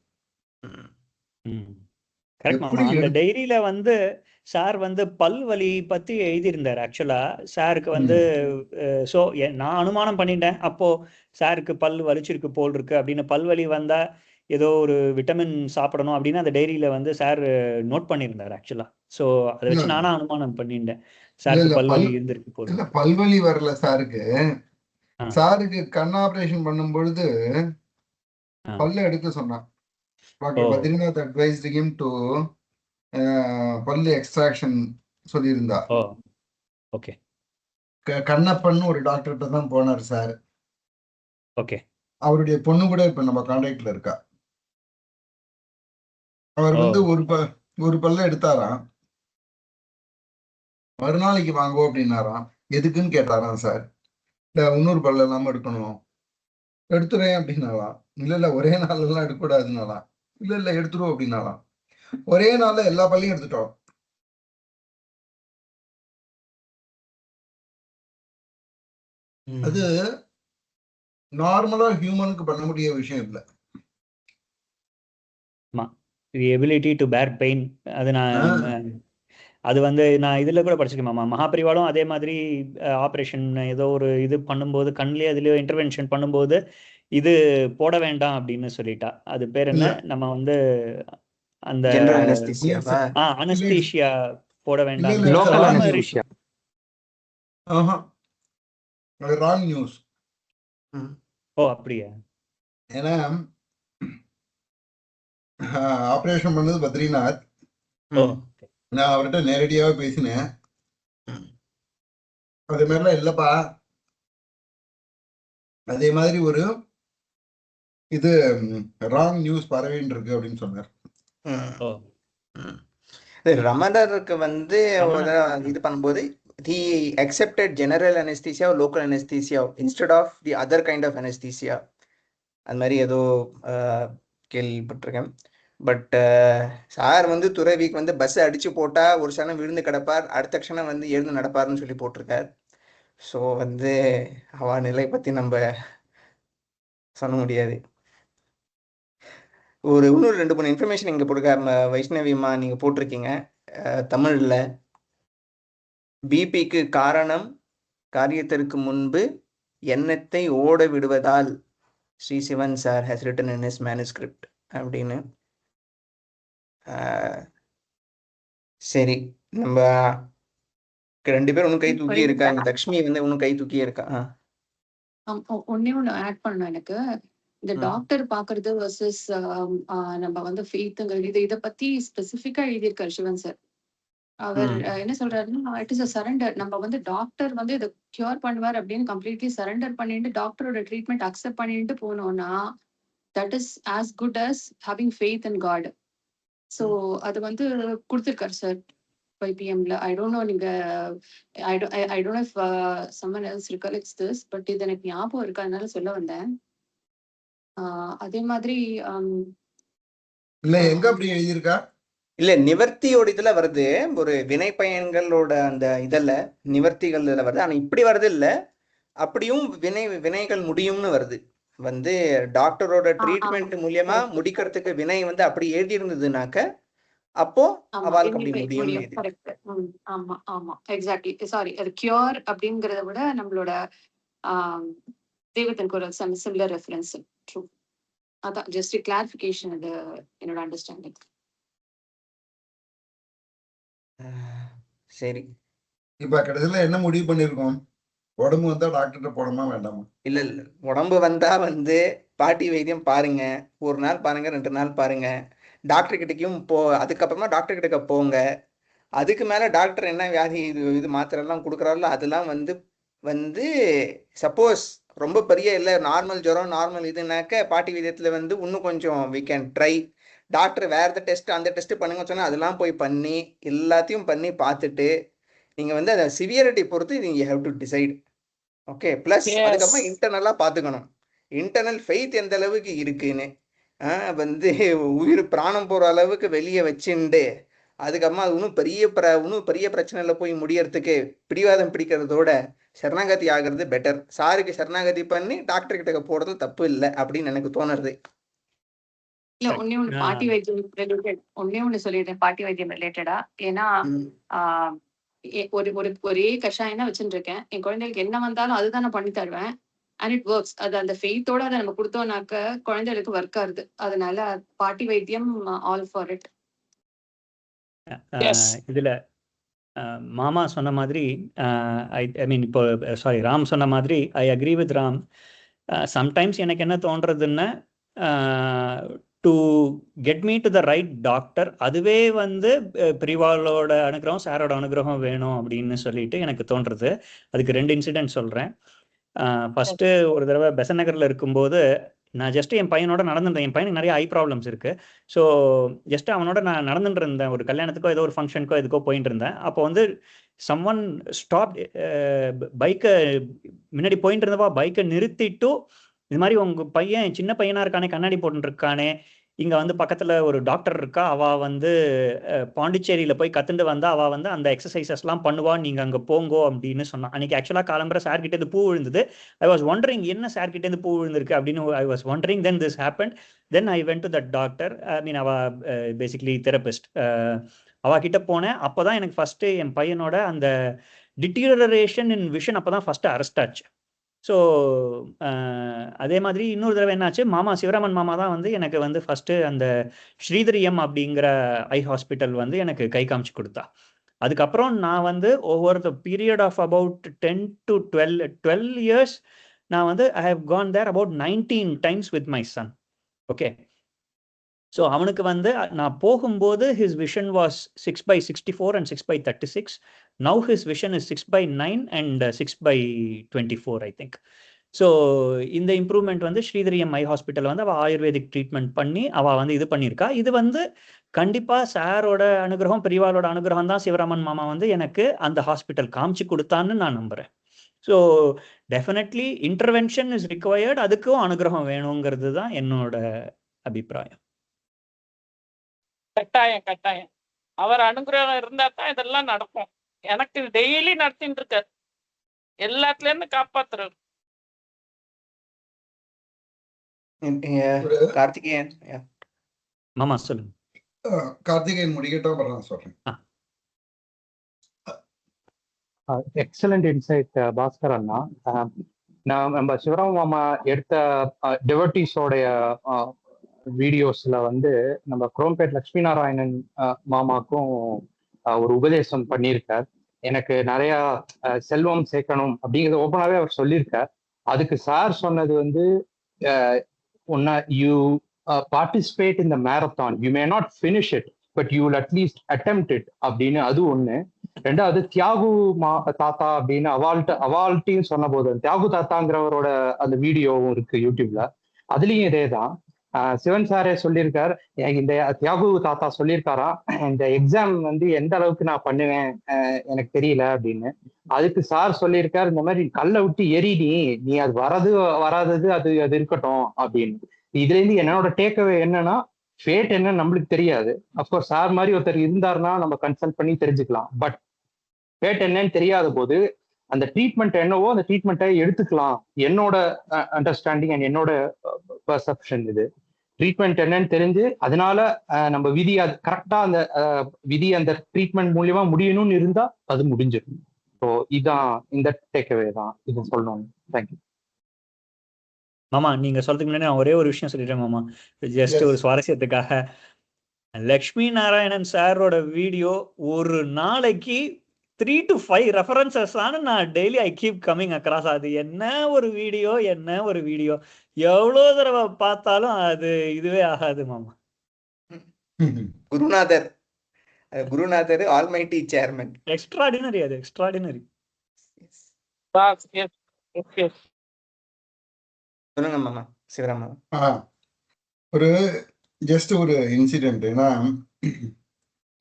அந்த டைரியில வந்து சார் வந்து பல்வலி பத்தி எழுதியிருந்தார். ஆக்சுவலா சாருக்கு வந்து ஸோ நான் அனுமானம் பண்ணிட்டேன், அப்போ சாருக்கு பல் வலிச்சிருக்கு போல் இருக்கு அப்படின்னு. பல்வலி வந்தா ஏதோ ஒரு விட்டமின் சாப்பிடணும் அப்படின்னு அந்த டைரியில வந்து சார் நோட் பண்ணியிருந்தார் ஆக்சுவலா. ஸோ அதை வச்சு நானும் அனுமானம் பண்ணிட்டேன் சாருக்கு பல்வலி இருந்திருக்கு போல். இல்ல பல்வலி வரல சாருக்கு. சாருக்கு கண் ஆபரேஷன் பண்ணும் பொழுது பல்ல எடுக்க சொன்னான் doctor Badrinath. Advised him to பல்லு எக்ஸ்ட்ராக்ஷன் சொல்லியிருந்தா. ஓகே. கண்ணப்பன் ஒரு டாக்டர்கிட்ட தான் போனார் சார். ஓகே. அவருடைய பொண்ணு கூட இப்ப நம்ம கான்டாக்ட்ல இருக்கா. அவர் வந்து ஒரு பல்ல எடுத்தாராம். மறுநாளைக்கு வாங்குவோம் அப்படின்னாராம். எதுக்குன்னு கேட்டாராம் சார். இல்லை இன்னொரு பல்ல இல்லாமல் எடுக்கணும், எடுத்துறேன் அப்படின்னாலாம். இல்லை ஒரே நாளெல்லாம் எடுக்கக்கூடாதுனாலாம். இல்லை எடுத்துருவோம் அப்படின்னாலாம். ஒரே நாள்ல எல்லா பள்ளியும் எடுத்துட்டோம். அது நார்மலா ஹியூமனுக்கு பண்ண முடிய விஷயம் இல்லை. எபிலிட்டி டு பேர் பெயின் அது அது நான் இதுல கூட படிச்சிருக்கேன். மகாபரிவாலும் அதே மாதிரி ஆப்ரேஷன் ஏதோ ஒரு இது பண்ணும்போது கண்ணிலே அதுலயோ இன்டர்வென்ஷன் பண்ணும்போது இது போட வேண்டாம் அப்படின்னு சொல்லிட்டா. அது பேர் என்ன, நம்ம அந்த அனஸ்தீஷியா போட வேண்டாம். Wrong news. ஓ அப்படியா? ஏன்னா ஆபரேஷன் பண்ணது பத்ரிநாத். நான் அவர்கிட்ட நேரடியாக பேசினேன். அது மாதிரிலாம் இல்லப்பா, அதே மாதிரி ஒரு இது ராங் நியூஸ் பரவின்னு இருக்கு அப்படின்னு சொன்னார். ரமணருக்கு இது பண்ணும்போது he accepted general anesthesia or local anesthesia instead of the other kind of anesthesia. அது மாதிரி ஏதோ கேள்விப்பட்டிருக்கேன். பட் சார் துறவிக்கு பஸ் அடிச்சு போட்டா ஒரு க்ஷணம் விழுந்து கிடப்பார், அடுத்த க்ஷணம் எழுந்து நடப்பார்னு சொல்லி போட்டிருக்கார். ஸோ அவ நிலை பத்தி நம்ம சொல்ல முடியாது. இன்னொரு 2-3 இன்ஃபர்மேஷன் இங்க போட்டுருக்க. வைஷ்ணவிமா நீங்க போட்டிருக்கீங்க தமிழ்ல, பிபிக்கு காரணம் காரியத்திற்கு முன்பு எண்ணத்தை ஓட விடுவதால் Shri Sivan sir has written in his manuscript அப்படின்னு. சரி, நம்ம 2 பேர் இன்னும் கை தூக்கி இருக்காங்க. லக்ஷ்மி இன்னும் கை தூக்கி இருக்கா. ஒன்னே ஒண்ணு ஆட் பண்ணணும் எனக்கு. இந்த டாக்டர் பாக்குறது வர்சஸ் நம்ம ஃபெய்த்ங்கிறது இதை பத்தி ஸ்பெசிஃபிக்கா எழுதியிருக்காரு சிவன் சார். அவர் என்ன சொல்றாருன்னா, இட் இஸ் அ சரண்டர். நம்ம டாக்டர் இதை கியூர் பண்ணுவார் அப்படின்னு கம்ப்ளீட்லி சரண்டர் பண்ணிட்டு டாக்டரோட ட்ரீட்மெண்ட் அக்செப்ட் பண்ணிட்டு போனோம்னா that is as good as having faith in God. So அது கொடுத்துருக்காரு சார் YPMல. ஐ டோன்ட் நோ நீங்க I don't know if someone else recollects this, but இது எனக்கு ஞாபகம் இருக்கு, அதனால சொல்ல வந்தேன். அதே மாதிரி இல்ல எங்க அப்படி எழுதியிருக்கா? இல்ல நிவர்த்தியோட இதுல வருது, ஒரு வினை பயன்களோட அந்த இதுல நிவர்த்திகள் இதுல வருது. ஆனா இப்படி வருது இல்ல, அப்படியும் வினைகள் முடியும்னு வருது. டாக்டரோட ட்ரீட்மெண்ட் மூலியமா முடிக்கிறதுக்கு வினை அப்படி எழுதி இருந்ததுனாக்க அப்போ அவளுக்கு அப்படி முடியும். ஆமா ஆமா எக்ஸாக்ட்லி. சாரி, அது கியூர் அப்படிங்கறத விட நம்மளோட தெய்வத்தின் குரல் சிமிலர் ரெஃபரன்ஸ். ட்ரூ. அதான் ஜஸ்ட் கிளாரிஃபிகேஷன், அது என்னோட அண்டர்ஸ்டாண்டிங். சரி, இப்ப கடைசியில என்ன முடிவு பண்ணிருக்கோம்? உடம்பு வந்தா டாக்டர்கிட்ட போடணுமா வேண்டாமா? இல்ல உடம்பு வந்தா பாட்டி வைத்தியம் பாருங்க, 1 நாள் பாருங்க, 2 நாள் பாருங்க, டாக்டர் கிட்டக்கும் அதுக்கப்புறமா டாக்டர் கிட்ட போங்க. அதுக்கு மேல டாக்டர் என்ன வியாதி இது மாத்திரை எல்லாம் கொடுக்குறாரோ அதெல்லாம் சப்போஸ் ரொம்ப பெரிய இல்லை, நார்மல் ஜுரம் நார்மல் இதுனாக்க பாட்டி வைத்தியத்துல இன்னும் கொஞ்சம் we can try. டாக்டர் வேற டெஸ்ட் அந்த டெஸ்ட் பண்ணுங்க சொன்னா அதெல்லாம் போய் பண்ணி எல்லாத்தையும் பண்ணி பார்த்துட்டு நீங்க அதை சிவியரிட்டி பொறுத்து நீங்க have to decide. Okay, plus அதுக்கப்புறம் இன்டர்னலா பாத்துக்கணும், இன்டர்னல் ஃபெய்த் எந்த அளவுக்கு இருக்குன்னு. உயிர் பிராணம் போற அளவுக்கு வெளியே வச்சுண்டு அதுக்கப்புறமா அது இன்னும் பெரிய பிரச்சனைல போய் முடியறதுக்கு பிடிவாதம் பிடிக்கிறதோட சரணாகதி ஆகிறது பெட்டர். சாருக்கு சரணாகதி பண்ணி டாக்டர் கிட்ட போறது தப்பு இல்லை அப்படின்னு எனக்கு தோணுறது. இல்ல ஒண்ணு பாட்டி வைத்தியம் ரிலேட்டட் ஒண்ணு சொல்லிடுறேன், பாட்டி வைத்தியம் ரிலேட்டடா. ஏன்னா ஒரே கஷாயம் தான் வச்சுட்டு இருக்கேன். என் குழந்தைகளுக்கு என்ன வந்தாலும் அதுதான் நான் பண்ணி தருவேன். And it works. அது அந்த ஃபெய்த்தோட அதை நம்ம கொடுத்தோம்னாக்க குழந்தைகளுக்கு ஒர்க் ஆகுது. அதனால பாட்டி வைத்தியம் ஆல் ஃபார் இட். இதுல மாமா சொன்ன மாதிரி ஐ மீன் இப்போ சாரி ராம் சொன்ன மாதிரி I agree with Ram. Sometimes எனக்கு என்ன தோன்றதுன்னா, to get me to the right doctor, அதுவே பிரிவாலோட அனுகிரகம் சாரோட அனுகிரகம் வேணும் அப்படின்னு சொல்லிட்டு எனக்கு தோன்றது. அதுக்கு 2 இன்சிடென்ட் சொல்கிறேன். ஃபஸ்ட்டு ஒரு தடவை பெசநகரில் இருக்கும்போது நான் ஜஸ்ட் என் பையனோட நடந்துட்டேன். என் பையனுக்கு நிறைய ஐ ப்ராப்ளம்ஸ் இருக்கு. ஸோ ஜஸ்ட் அவனோட நான் நடந்துட்டு இருந்தேன். ஒரு கல்யாணத்துக்கோ ஏதோ ஒரு ஃபங்க்ஷனுக்கோ எதுக்கோ போயிட்டு இருந்தேன். அப்போ வந்து சம்ஒன் ஸ்டாப் பைக்கை முன்னாடி போயிட்டு இருந்தப்பா பைக்கை நிறுத்திட்டு இது மாதிரி உங்க பையன் சின்ன பையனா இருக்கானே, கண்ணாடி போட்டு இருக்கானே, இங்க வந்து பக்கத்துல ஒரு டாக்டர் இருக்கா, அவ வந்து பாண்டிச்சேரியில போய் கத்துண்டு வந்தா, அவ வந்து அந்த எக்ஸசைசஸ்லாம் பண்ணுவா, நீங்க அங்க போங்கோ அப்படின்னு சொன்னான். அன்னைக்கு ஆக்சுவலா காலம்பர சார் கிட்ட இருந்து பூ விழுந்தது. ஐ வாஸ் ஒண்டரிங் என்ன சார் கிட்ட இருந்து பூ விழுந்திருக்கு அப்படின்னு I was wondering. Then this happen. Then I went to that doctor. I mean அவ பேசிக்லி தெரபிஸ்ட். அவ கிட்ட போனேன். அப்போதான் எனக்கு ஃபர்ஸ்ட் என் பையனோட அந்த டிட்டீரியரேஷன் இன் விஷன் அப்பதான் ஃபர்ஸ்ட் அரெஸ்ட் ஆச்சு. ஸோ அதே மாதிரி இன்னொரு தடவை என்னாச்சு, மாமா சிவராமன் மாமா தான் வந்து எனக்கு வந்து ஃபர்ஸ்ட் அந்த ஸ்ரீதரியம் அப்படிங்கிற ஐ ஹாஸ்பிட்டல் வந்து எனக்கு கை காமிச்சு கொடுத்தா. அதுக்கப்புறம் நான் வந்து over the period of about 10 to 12 years நான் வந்து I have gone there about 19 times with my son. Okay. So அவனுக்கு வந்து நான் போகும்போது his vision was 6/64 and 6/36. Now his vision is 6/9 and 6/24 I think. So இந்த இம்ப்ரூவ்மெண்ட் வந்து ஸ்ரீதரியம் ஐ hospital வந்து அவள் ஆயுர்வேதிக் ட்ரீட்மெண்ட் பண்ணி அவள் வந்து இது பண்ணியிருக்கா. இது வந்து கண்டிப்பாக சாரோட அனுகிரகம், பெரியவாளோட அனுகிரகம் தான் சிவராமன் மாமா வந்து எனக்கு அந்த ஹாஸ்பிட்டல் காமிச்சு கொடுத்தான்னு நான் நம்புகிறேன். So definitely intervention is required. அதுக்கும் அனுகிரகம் வேணுங்கிறது தான் என்னோட அபிப்பிராயம். கட்டாயம் கட்டாயம். அவர் அனுகிரகம் இருந்தா தான் இதெல்லாம் நடக்கும். எனக்கு டெய்லி நடத்திட்டு இருக்காரு, எல்லாத்துல இருந்து காப்பாத்துறாரு. கார்த்திகேயன் மாமா சொல்லுங்க. கார்த்திகேயன் முடிக்கட்டும், அப்புறம் நான் சொல்றேன். எக்ஸலண்ட் இன்சைட் பாஸ்கர் அண்ணா. நான் நம்ம சிவராம மாமா எடுத்த டிவோட்டீஸோடைய வீடியோஸ்ல வந்து நம்ம குரோம்பேட் லட்சுமி நாராயணன் மாமாக்கும் ஒரு உபதேசம் பண்ணியிருக்கார். எனக்கு நிறைய செல்வம் சேர்க்கணும் அப்படிங்கிறது ஓப்பனாவே அவர் சொல்லியிருக்கார். அதுக்கு சார் சொன்னது வந்து ஒன்னா, you participate in the marathon, you may not finish it but you will at least attempt it அப்படின்னு. அது ஒண்ணு. ரெண்டாவது தியாகு தாத்தா அப்படின்னு அவால்ட்டையும் சொன்ன போது தியாகு தாத்தாங்கிறவரோட அந்த வீடியோவும் இருக்கு யூடியூப்ல. அதுலயும் இதேதான். சிவன் சாரே சொல்லியிருக்கார், இந்த தியாகு தாத்தா சொல்லியிருக்காரா, இந்த எக்ஸாம் வந்து எந்த அளவுக்கு நான் பண்ணுவேன் எனக்கு தெரியல அப்படின்னு. அதுக்கு சார் சொல்லியிருக்கார், இந்த மாதிரி கல்லை விட்டு எரி, நீ அது வராதது அது இருக்கட்டும் அப்படின்னு. இதுல இருந்து என்னோட டேக்அவே என்னன்னா, ஃபேட் என்ன நம்மளுக்கு தெரியாது. அப்கோர்ஸ் சார் மாதிரி ஒருத்தர் இருந்தாருன்னா நம்ம கன்சல்ட் பண்ணி தெரிஞ்சுக்கலாம். பட் ஃபேட் என்னன்னு தெரியாத போது அந்த ட்ரீட்மெண்ட் என்னவோ அந்த ட்ரீட்மெண்ட்டை எடுத்துக்கலாம். என்னோட அண்டர்ஸ்டாண்டிங் அண்ட் என்னோட பர்செப்ஷன் இது. ட்ரீட்மெண்ட் என்னன்னு தெரிஞ்சு அதனால நம்ம விதி அது கரெக்டா அந்த விதி அந்த ட்ரீட்மெண்ட் மூலியமா முடியணும்னு இருந்தா அது முடிஞ்சிடும். ஸோ இதான் இந்த டேக்அவே தான் இது சொல்லணும். தேங்க்யூ மாமா. நீங்க சொல்றதுக்கு முன்னாடி நான் ஒரே ஒரு விஷயம் சொல்லிட்டேன் மாமா, ஜஸ்ட் ஒரு சுவாரஸ்யத்துக்காக. லக்ஷ்மி நாராயணன் சாரோட வீடியோ ஒரு நாளைக்கு 3 to 5 ரெஃபரன்சஸ் நான் daily I keep coming across. அது என்ன ஒரு வீடியோ, என்ன ஒரு வீடியோ, எவ்வளோ தடவை பார்த்தாலும் அது இதுவே ஆகாது மாமா. குருநாதர் ஆல்மைட்டி சேர்மன். எக்ஸ்ட்ராடினரி, அது எக்ஸ்ட்ராடினரி. சொல்லுங்க மாமா சிவராமா. ஒரு ஜஸ்ட் ஒரு இன்சிடென்ட். ஏன்னா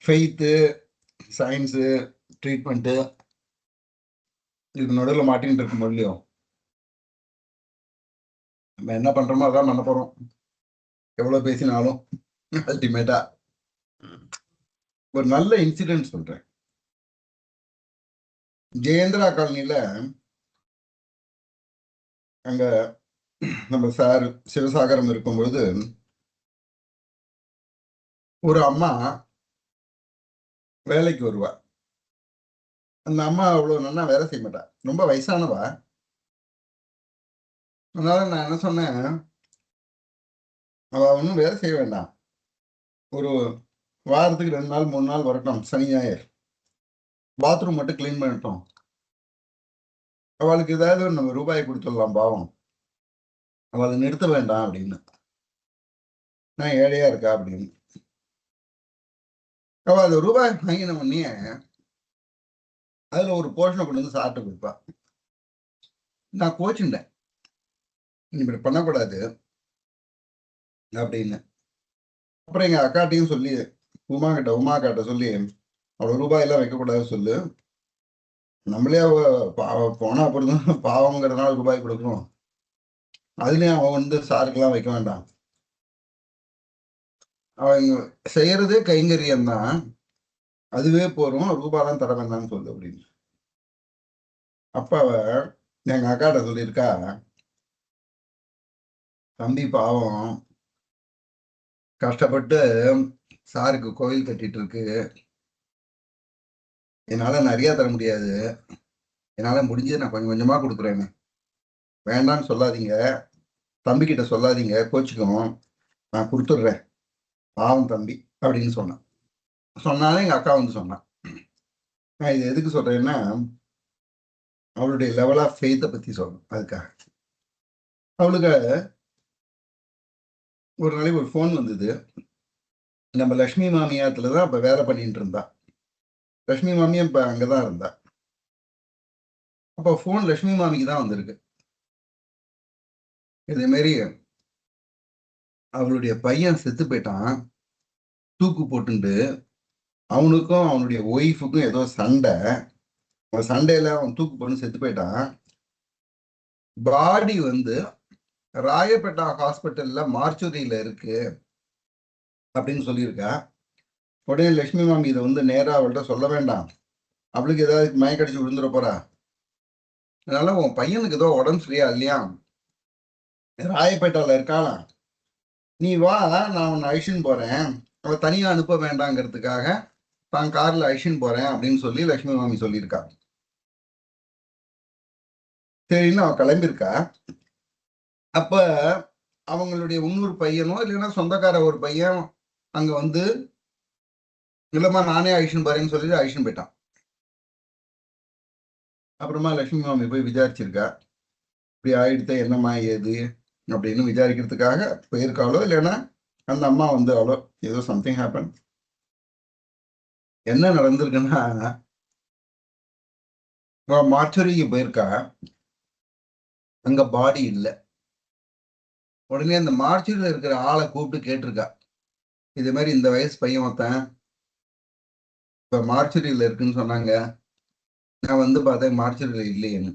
ஃபெய்த்து, சயின்ஸு, ட்ரீட்மெண்ட்டு இதுக்கு நடுவில் மாட்டின்னு இருக்கும் இல்லையோ, நம்ம என்ன பண்றோமோ அதான் பண்ண போறோம். எவ்வளவு பேசினாலும் அல்டிமேட்டா. ஒரு நல்ல இன்சிடென்ட் சொல்றேன். ஜெயேந்திரா காலனில அங்க நம்ம சார் சிவசாகரம் இருக்கும்பொழுது ஒரு அம்மா வேலைக்கு வருவா. அந்த அம்மா அவ்வளவு நல்லா வேலை செய்ய மாட்டா, ரொம்ப வயசானவா. அதனால நான் என்ன சொன்னேன், அவ ஒன்றும் வேலை செய்ய வேண்டாம், ஒரு வாரத்துக்கு 2 நாள் 3 நாள் வரட்டும், சனி ஞாயிறு பாத்ரூம் மட்டும் கிளீன் பண்ணிட்டோம், அவளுக்கு ஏதாவது நம்ம ரூபாய் கொடுத்துடலாம், பாவம், அவளை நிறுத்த வேண்டாம் அப்படின்னு. நான் ஏழையா இருக்கா அப்படின்னு. அவள் அந்த ரூபாய் வாங்கின உடனே அதுல ஒரு போர்ஷனை கொண்டு வந்து சாப்பிட்டு கொடுப்பா. நான் கோச்சுட்டேன், இப்படி பண்ணக்கூடாது, அப்படின்னு. அப்புறம் எங்க அக்காட்டையும் சொல்லி உமா அக்காட்ட சொல்லி அவ்வளவு ரூபாயெல்லாம் வைக்கக்கூடாது சொல்லு, நம்மளே போனா அப்புறம் பாவங்கிறதுனால ரூபாய் கொடுக்கணும், அதுலயும் அவன் வந்து சாருக்கெல்லாம் வைக்க வேண்டாம், அவங்க செய்யறதே கைங்கரியம் தான், அதுவே போறோம், ரூபாலாம் தர வேண்டாம்னு சொல்லு அப்படின்னு. அப்ப எங்க அக்காட்ட சொல்லியிருக்கா, தம்பி பாவம் கஷ்டப்பட்டு சாருக்கு கோவில் கட்டிட்டு இருக்கு, என்னால நிறைய தர முடியாது, என்னால முடிஞ்சது நான் கொஞ்சம் கொஞ்சமா கொடுக்குறேன்னு, வேண்டான்னு சொல்லாதீங்க, தம்பிக்கிட்ட சொல்லாதீங்க, கோச்சிக்கணும், நான் கொடுத்துட்றேன், பாவம் தம்பி அப்படின்னு சொன்னான். சொன்னாலும் எங்க அக்கா வந்து சொன்னான். நான் இது எதுக்கு சொல்றேன்னா, அவளுடைய லெவல் ஆஃப் ஃபெய்த்தை பத்தி சொல்லணும். அதுக்காக அவளுக்கு ஒரு நாளைக்கு ஒரு ஃபோன் வந்தது. நம்ம லக்ஷ்மி மாமியாத்துல தான் இப்ப வேலை பண்ணிட்டு இருந்தா. லக்ஷ்மி மாமியா இப்ப அங்கதான் இருந்தா. அப்ப ஃபோன் லக்ஷ்மி மாமிக்கு தான் வந்திருக்கு. இதே மாதிரி அவளுடைய பையன் செத்து போயிட்டான், தூக்கு போட்டுண்டு, அவனுக்கும் அவனுடைய ஒய்ஃபுக்கும் ஏதோ சண்டை, சண்டையில அவன் தூக்கு போட்டு செத்து போயிட்டான். பாடி வந்து ராயப்பேட்டா ஹாஸ்பிட்டல்ல மார்ச்சுரியில இருக்கு அப்படின்னு சொல்லியிருக்கா. உடனே லட்சுமி மாமி இதை வந்து நேரா அவள்கிட்ட சொல்ல வேண்டாம், அவளுக்கு ஏதாவது மயக்கடிச்சு விழுந்துட போறா, அதனால உன் பையனுக்கு ஏதோ உடம்பு சரியா இல்லையா, ராயப்பேட்டால இருக்காளாம், நீ வா, நான் உன்னை அழிச்சுன்னு போறேன், அவ தனியா அனுப்ப வேண்டாங்கிறதுக்காக தான் கார்ல அழிச்சுன்னு போறேன் அப்படின்னு சொல்லி லட்சுமி மாமி சொல்லியிருக்கா. சரின்னு அவ கிளம்பியிருக்கா. அப்ப அவங்களுடைய இன்னொரு பையனோ இல்லைன்னா சொந்தக்கார ஒரு பையன் அங்க வந்து, இல்லம்மா நானே அழிச்சுன்னு போறேன்னு சொல்லிட்டு அழிச்சுன்னு போயிட்டான். அப்புறமா லட்சுமி மாமி போய் விசாரிச்சிருக்கா, இப்படி ஆயிடுத்த என்னம்மா ஏது அப்படின்னு விசாரிக்கிறதுக்காக போயிருக்காளோ, இல்லைன்னா அந்த அம்மா வந்து அவ்வளோ ஏதோ சம்திங் ஹேப்பன். என்ன நடந்திருக்குன்னா, மார்ச்சுரிக்கு போயிருக்கா, அங்க பாடி இல்லை. உடனே அந்த மார்ச்சுரியில இருக்கிற ஆளை கூப்பிட்டு கேட்டிருக்கா, இதே மாதிரி இந்த வயசு பையன் ஒருத்தன் இப்ப மார்ச்சுரியில இருக்குன்னு சொன்னாங்க, நான் வந்து பார்த்தேன் மார்ச்சுரியில இல்லையேன்னு.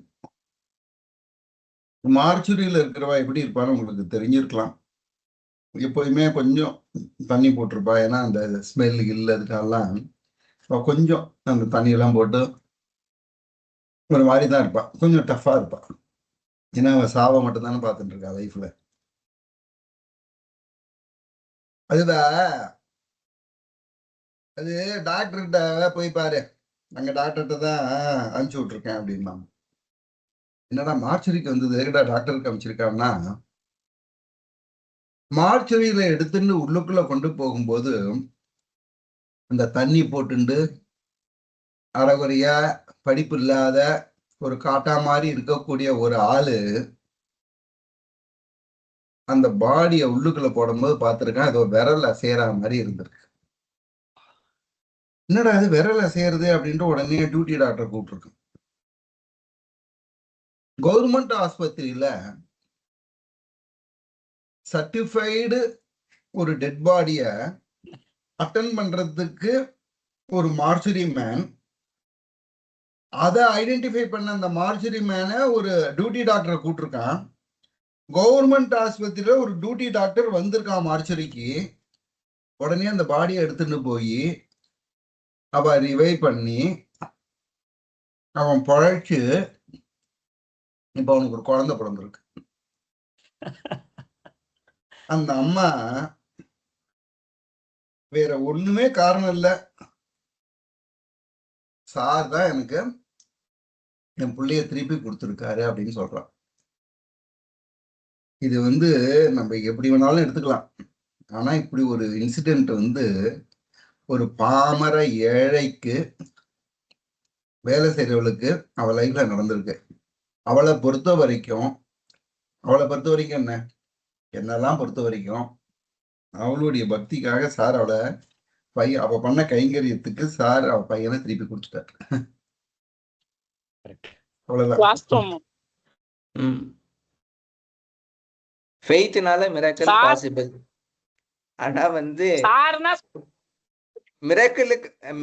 மார்ச்சுரியில இருக்கிறவா எப்படி இருப்பான்னு உங்களுக்கு தெரிஞ்சிருக்கலாம். எப்போதுமே கொஞ்சம் தண்ணி போட்டிருப்பா, ஏன்னா அந்த ஸ்மெல் இல்லதுக்கெல்லாம் கொஞ்சம் அந்த தண்ணியெல்லாம் போட்டு ஒரு மாதிரி தான் இருப்பா, கொஞ்சம் டஃபா இருப்பா, ஏன்னா அவன் சாவை மட்டும் தானே பார்த்துட்டு இருக்கா லைஃப்ல. அது டாக்டர்கிட்ட போய் பாரு, அங்க டாக்டர்கிட்ட தான் அனுப்பிச்சு விட்டுருக்கேன் அப்படின்னா. என்னடா மார்ச்சுரிக்கு வந்தது, எங்கடா டாக்டருக்கு அனுப்பிச்சிருக்கான்னா, மார்ச்சுரியில எடுத்துட்டு உள்ளுக்குள்ள கொண்டு போகும்போது அந்த தண்ணி போட்டுண்டு அறகுறையா படிப்பு இல்லாத ஒரு காட்டா மாதிரி இருக்கக்கூடிய ஒரு ஆளு அந்த பாடியை உள்ளுக்குள்ள போடும்போது பார்த்துருக்கேன், அது ஒரு விரல் அசையற மாதிரி இருந்திருக்கு. என்னடா அது விரல் அசையறது அப்படின்ட்டு உடனே டியூட்டி டாக்டர் கூப்பிட்டுருக்கு. கவர்மெண்ட் ஆஸ்பத்திரியில சர்டிஃபைடு ஒரு டெட் பாடிய அட்டன் பண்றதுக்கு ஒரு மார்ச்சுரி மேன், அதை ஐடென்டிஃபை பண்ண அந்த மார்ச்சுரி மேன ஒரு டியூட்டி டாக்டரை கூப்பிட்டுருக்கான். கவர்மெண்ட் ஆஸ்பத்திரியில ஒரு டியூட்டி டாக்டர் வந்திருக்கான் மார்ச்சுரிக்கு. உடனே அந்த பாடியை எடுத்துட்டு போய் அவ ரிவைவ் பண்ணி அவன் பொழைச்சு இப்ப அவனுக்கு ஒரு குழந்தை பிறந்திருக்கு. அந்த அம்மா வேற ஒண்ணுமே காரணம் இல்ல, சார் தான் எனக்கு என் பிள்ளைய திருப்பி கொடுத்துருக்காரு அப்படின்னு சொல்றான். இது வந்து நம்ம எப்படி வேணாலும் எடுத்துக்கலாம், ஆனா இப்படி ஒரு இன்சிடென்ட் வந்து ஒரு பாமர ஏழைக்கு வேலை செய்யறவளுக்கு அவ லைஃப்ல நடந்திருக்கு. அவளை பொறுத்த வரைக்கும் என்ன, என்னெல்லாம் பொறுத்த வரைக்கும் அவளுடைய பக்திக்காக சார் அவளை அவ பண்ண கைங்கரியத்துக்கு சார் அவ பையனை திருப்பி கொடுத்துட்டார். வாஸ்தவம். ஃபெய்த்னால மிராக்கிள் பாசிபிள். ஆனா வந்து சார்னா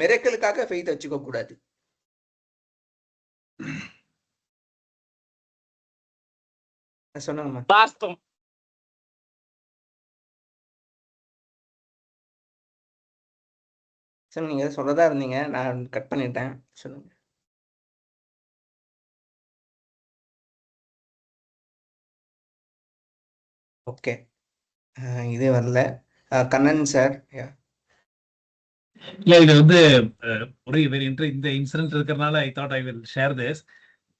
மிரக்கலுக்காக ஃபெய்த் வச்சுக்க கூடாது. சொன்னாங்கம்மா. வாஸ்தவம். சரி, நீங்க சொல்றதா இருந்தீங்க, நான் கட் பண்ணிட்டேன். சொல்லுங்க. ஓகே, இது வரல. கண்ணன் சார். இல்ல இது வந்து ஒரு வெரி இந்த இன்சிடென்ட் இருக்கிறதுனால I thought I will share this.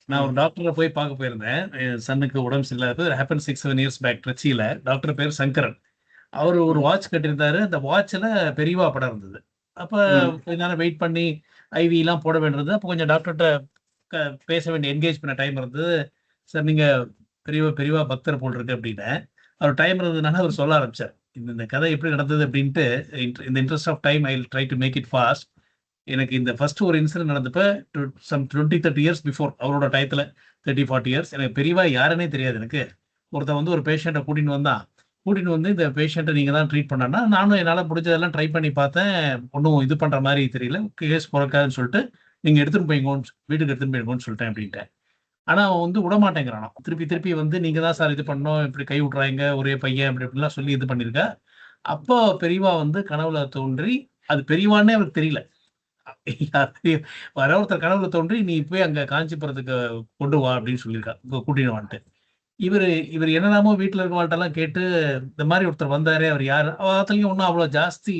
நான் ஒரு டாக்டரை போய் பார்க்க போயிருந்தேன். என் சன்னுக்கு உடம்பு சரியில்லாது ஹேப்பன் 6-7 years பேக் திருச்சியில. டாக்டர் பேர் சங்கரன். அவர் ஒரு வாட்ச் கட்டியிருந்தாரு. அந்த வாட்ச்ல பெரியவா படம் இருந்தது. அப்ப கொஞ்ச நேரம் வெயிட் பண்ணி ஐவி எல்லாம் போட வேண்டியது. அப்போ கொஞ்சம் டாக்டர்கிட்ட பேச வேண்டிய என்கேஜ் பண்ண டைம் இருந்தது. சார் நீங்க பெரியவா பக்தர் போல் இருக்கு அப்படின்னு அவர் டைம் இருந்ததுனால அவர் சொல்ல ஆரம்பிச்சார். இந்த கதை எப்படி நடந்தது அப்படின்ட்டு. இந்த interest of time I try to make it fast. எனக்கு இந்த ஃபர்ஸ்ட் ஒரு இன்சிடென்ட் நடந்தப்ப சம் 20-30 years பிஃபோர், அவரோட டயத்துல 30-40 years, எனக்கு பெரியவா யாருன்னே தெரியாது. எனக்கு ஒருத்தன் வந்து ஒரு பேஷண்ட்டை கூட்டின்னு வந்து இந்த பேஷண்ட்டை நீங்க தான் ட்ரீட் பண்ணனா, நானும் என்னால் முடிஞ்சதெல்லாம் ட்ரை பண்ணி பார்த்தேன். ஒன்றும் இது பண்ற மாதிரி தெரியல. கேஸ் பிறக்காதுன்னு சொல்லிட்டு நீங்க எடுத்துட்டு போய்ங்கோன்னு, வீட்டுக்கு எடுத்துட்டு போய்ங்கோன்னு சொல்லிட்டேன் அப்படின்ட்டேன். ஆனா அவன் வந்து விடமாட்டேங்கிறானா. திருப்பி வந்து நீங்க தான் சார் இது பண்ணோம், இப்படி கை விட்றாங்க, ஒரே பையன் அப்படி இப்படிலாம் சொல்லி இது பண்ணிருக்க. அப்போ பெரியவா வந்து கனவுல தோன்றி, அது பெரியவான்னே அவருக்கு தெரியல. வர ஒருத்தர் கனவுல தோன்றி நீ போய் அங்க காஞ்சிபுரத்துக்கு கொண்டு வா அப்படின்னு சொல்லியிருக்கா, கூட்டின்னு வந்துட்டு. இவர் என்னெல்லாமோ வீட்டுல இருக்கவாள்கிட்ட எல்லாம் கேட்டு இந்த மாதிரி ஒருத்தர் வந்தாரு, அவர் யாரு, அவத்துலயும் ஒன்றும் அவ்வளவு ஜாஸ்தி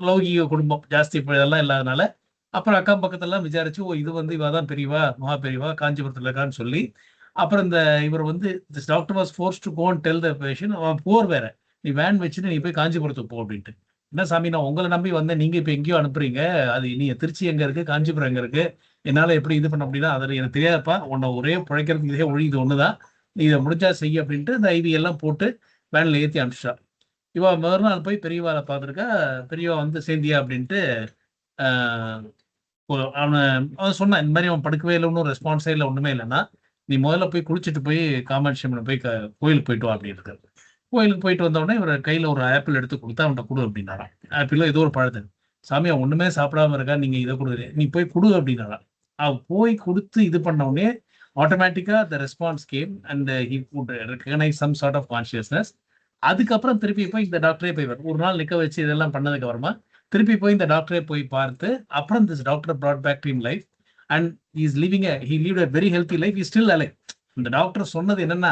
லௌகிக குடும்பம் ஜாஸ்தி இதெல்லாம் இல்லாதனால அப்புறம் அக்கம் பக்கத்தெல்லாம் விசாரிச்சு, ஓ இது வந்து இவாதான் பெரியவா, மகா பெரியவா, காஞ்சிபுரத்துல இருக்கான்னு சொல்லி, அப்புறம் இவர் வந்து doctor was forced to go and tell the patient, அவன் போர் வேற, நீ வேன் வச்சுட்டு நீ போய் காஞ்சிபுரத்துக்கு போ அப்படின்ட்டு. என்ன சாமி, நான் உங்களை நம்பி வந்தேன், நீங்க இப்ப எங்கேயோ அனுப்புறீங்க, அது நீ திருச்சி எங்க இருக்கு, காஞ்சிபுரம் எங்க இருக்கு, என்னால எப்படி இது பண்ண அப்படின்னா, அதில் எனக்கு தெரியாதப்பா, உன்னை ஒரே பிழைக்கிறதுக்கு இதே ஒழி இது ஒண்ணுதான், நீ இதை முடிஞ்சா செய்ய அப்படின்ட்டு இந்த ஐவி எல்லாம் போட்டு வேன்ல ஏற்றி அனுப்பிச்சிட்டா. இவா மறுநாள் போய் பெரியவாளை பார்த்துருக்கா. பெரியவா வந்து சேர்ந்தியா அப்படின்ட்டு அவன் சொன்னான், இந்த மாதிரி அவன் படுக்கவே இல்லை, ஒன்றும் ரெஸ்பான்ஸே இல்லை, ஒண்ணுமே இல்லைன்னா நீ முதல்ல போய் குளிச்சுட்டு போய் காமாட்சி அம்மனை போய் கோயிலுக்கு போயிட்டு வா அப்படின்னு இருக்காரு. கோயிலுக்கு போயிட்டு வந்தோடனே இவர் கையில ஒரு ஆப்பிள் எடுத்து கொடுத்தா அவன்கிட்ட கொடு அப்படின்னாராம். ஆப்பிளோ ஏதோ ஒரு பழத்தை, சாமி அவன் ஒண்ணுமே சாப்பிடாம இருக்கா, நீங்க இதை கொடுக்குறீ, நீ போய் கொடு அப்படின்னாரா. அவன் போய் கொடுத்து இது பண்ண உடனே ஆட்டோமேட்டிக்கா the response came and he could recognise some sort of consciousness. அதுக்கப்புறம் திருப்பி போய் இந்த டாக்டரே போய் ஒரு நாள் நிக்க வச்சு இதெல்லாம் பண்ணதுக்கு அப்புறமா திருப்பி போய் இந்த டாக்டரே போய் பார்த்து, அப்புறம் this doctor brought back to him life and he is living he lived a very healthy life, he is still alive. இந்த டாக்டர் சொன்னது என்னன்னா,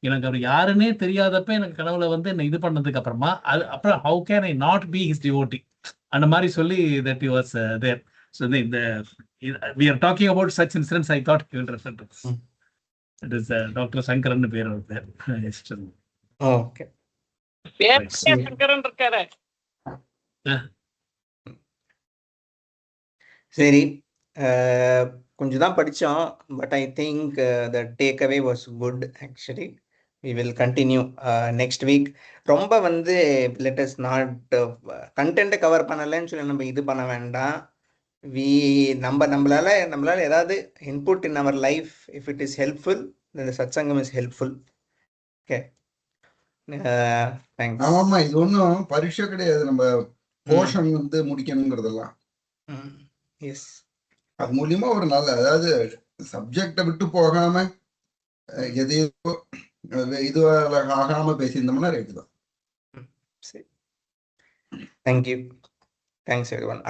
எனக்கு அவர் யாருன்னே தெரியாதப்ப எனக்கு கனவுல வந்து என்ன இது பண்ணதுக்கு அப்புறமா அப்புறம் how can I not be his devotee அந்த மாதிரி சொல்லி that he was there. So we are talking about such incidents, I thought you will refer to this. It is Dr. Sankaran பேர் அவர். ஓகே, சங்கரன் இருக்காரு. சரி, கொஞ்சம் தான் படித்தோம், but I think the takeaway was good. Actually we will continue next week. ரொம்ப வந்து let us not கண்டென்ட்டை cover பண்ணலைன்னு சொல்லி நம்ம இது பண்ண வேண்டாம். நம்மளால ஏதாவது input in our life, if it is helpful, இந்த சத்சங்கம் இஸ் ஹெல்ப்ஃபுல். Okay, thanks. ஆமாம்மா, இது ஒன்றும் பரீட்சை கிடையாது, நம்ம போர்ஷன் வந்து முடிக்கணுங்கிறதெல்லாம். எஸ், அது மூலியமா ஒரு நல்ல, அதாவது சப்ஜெக்டை விட்டு போகாம எதையோ இது ஆகாம பேசியிருந்தோம்னா ரைட்டு தான். சரி, தேங்க்யூ, தேங்க்ஸ் எவ்ரிவன்.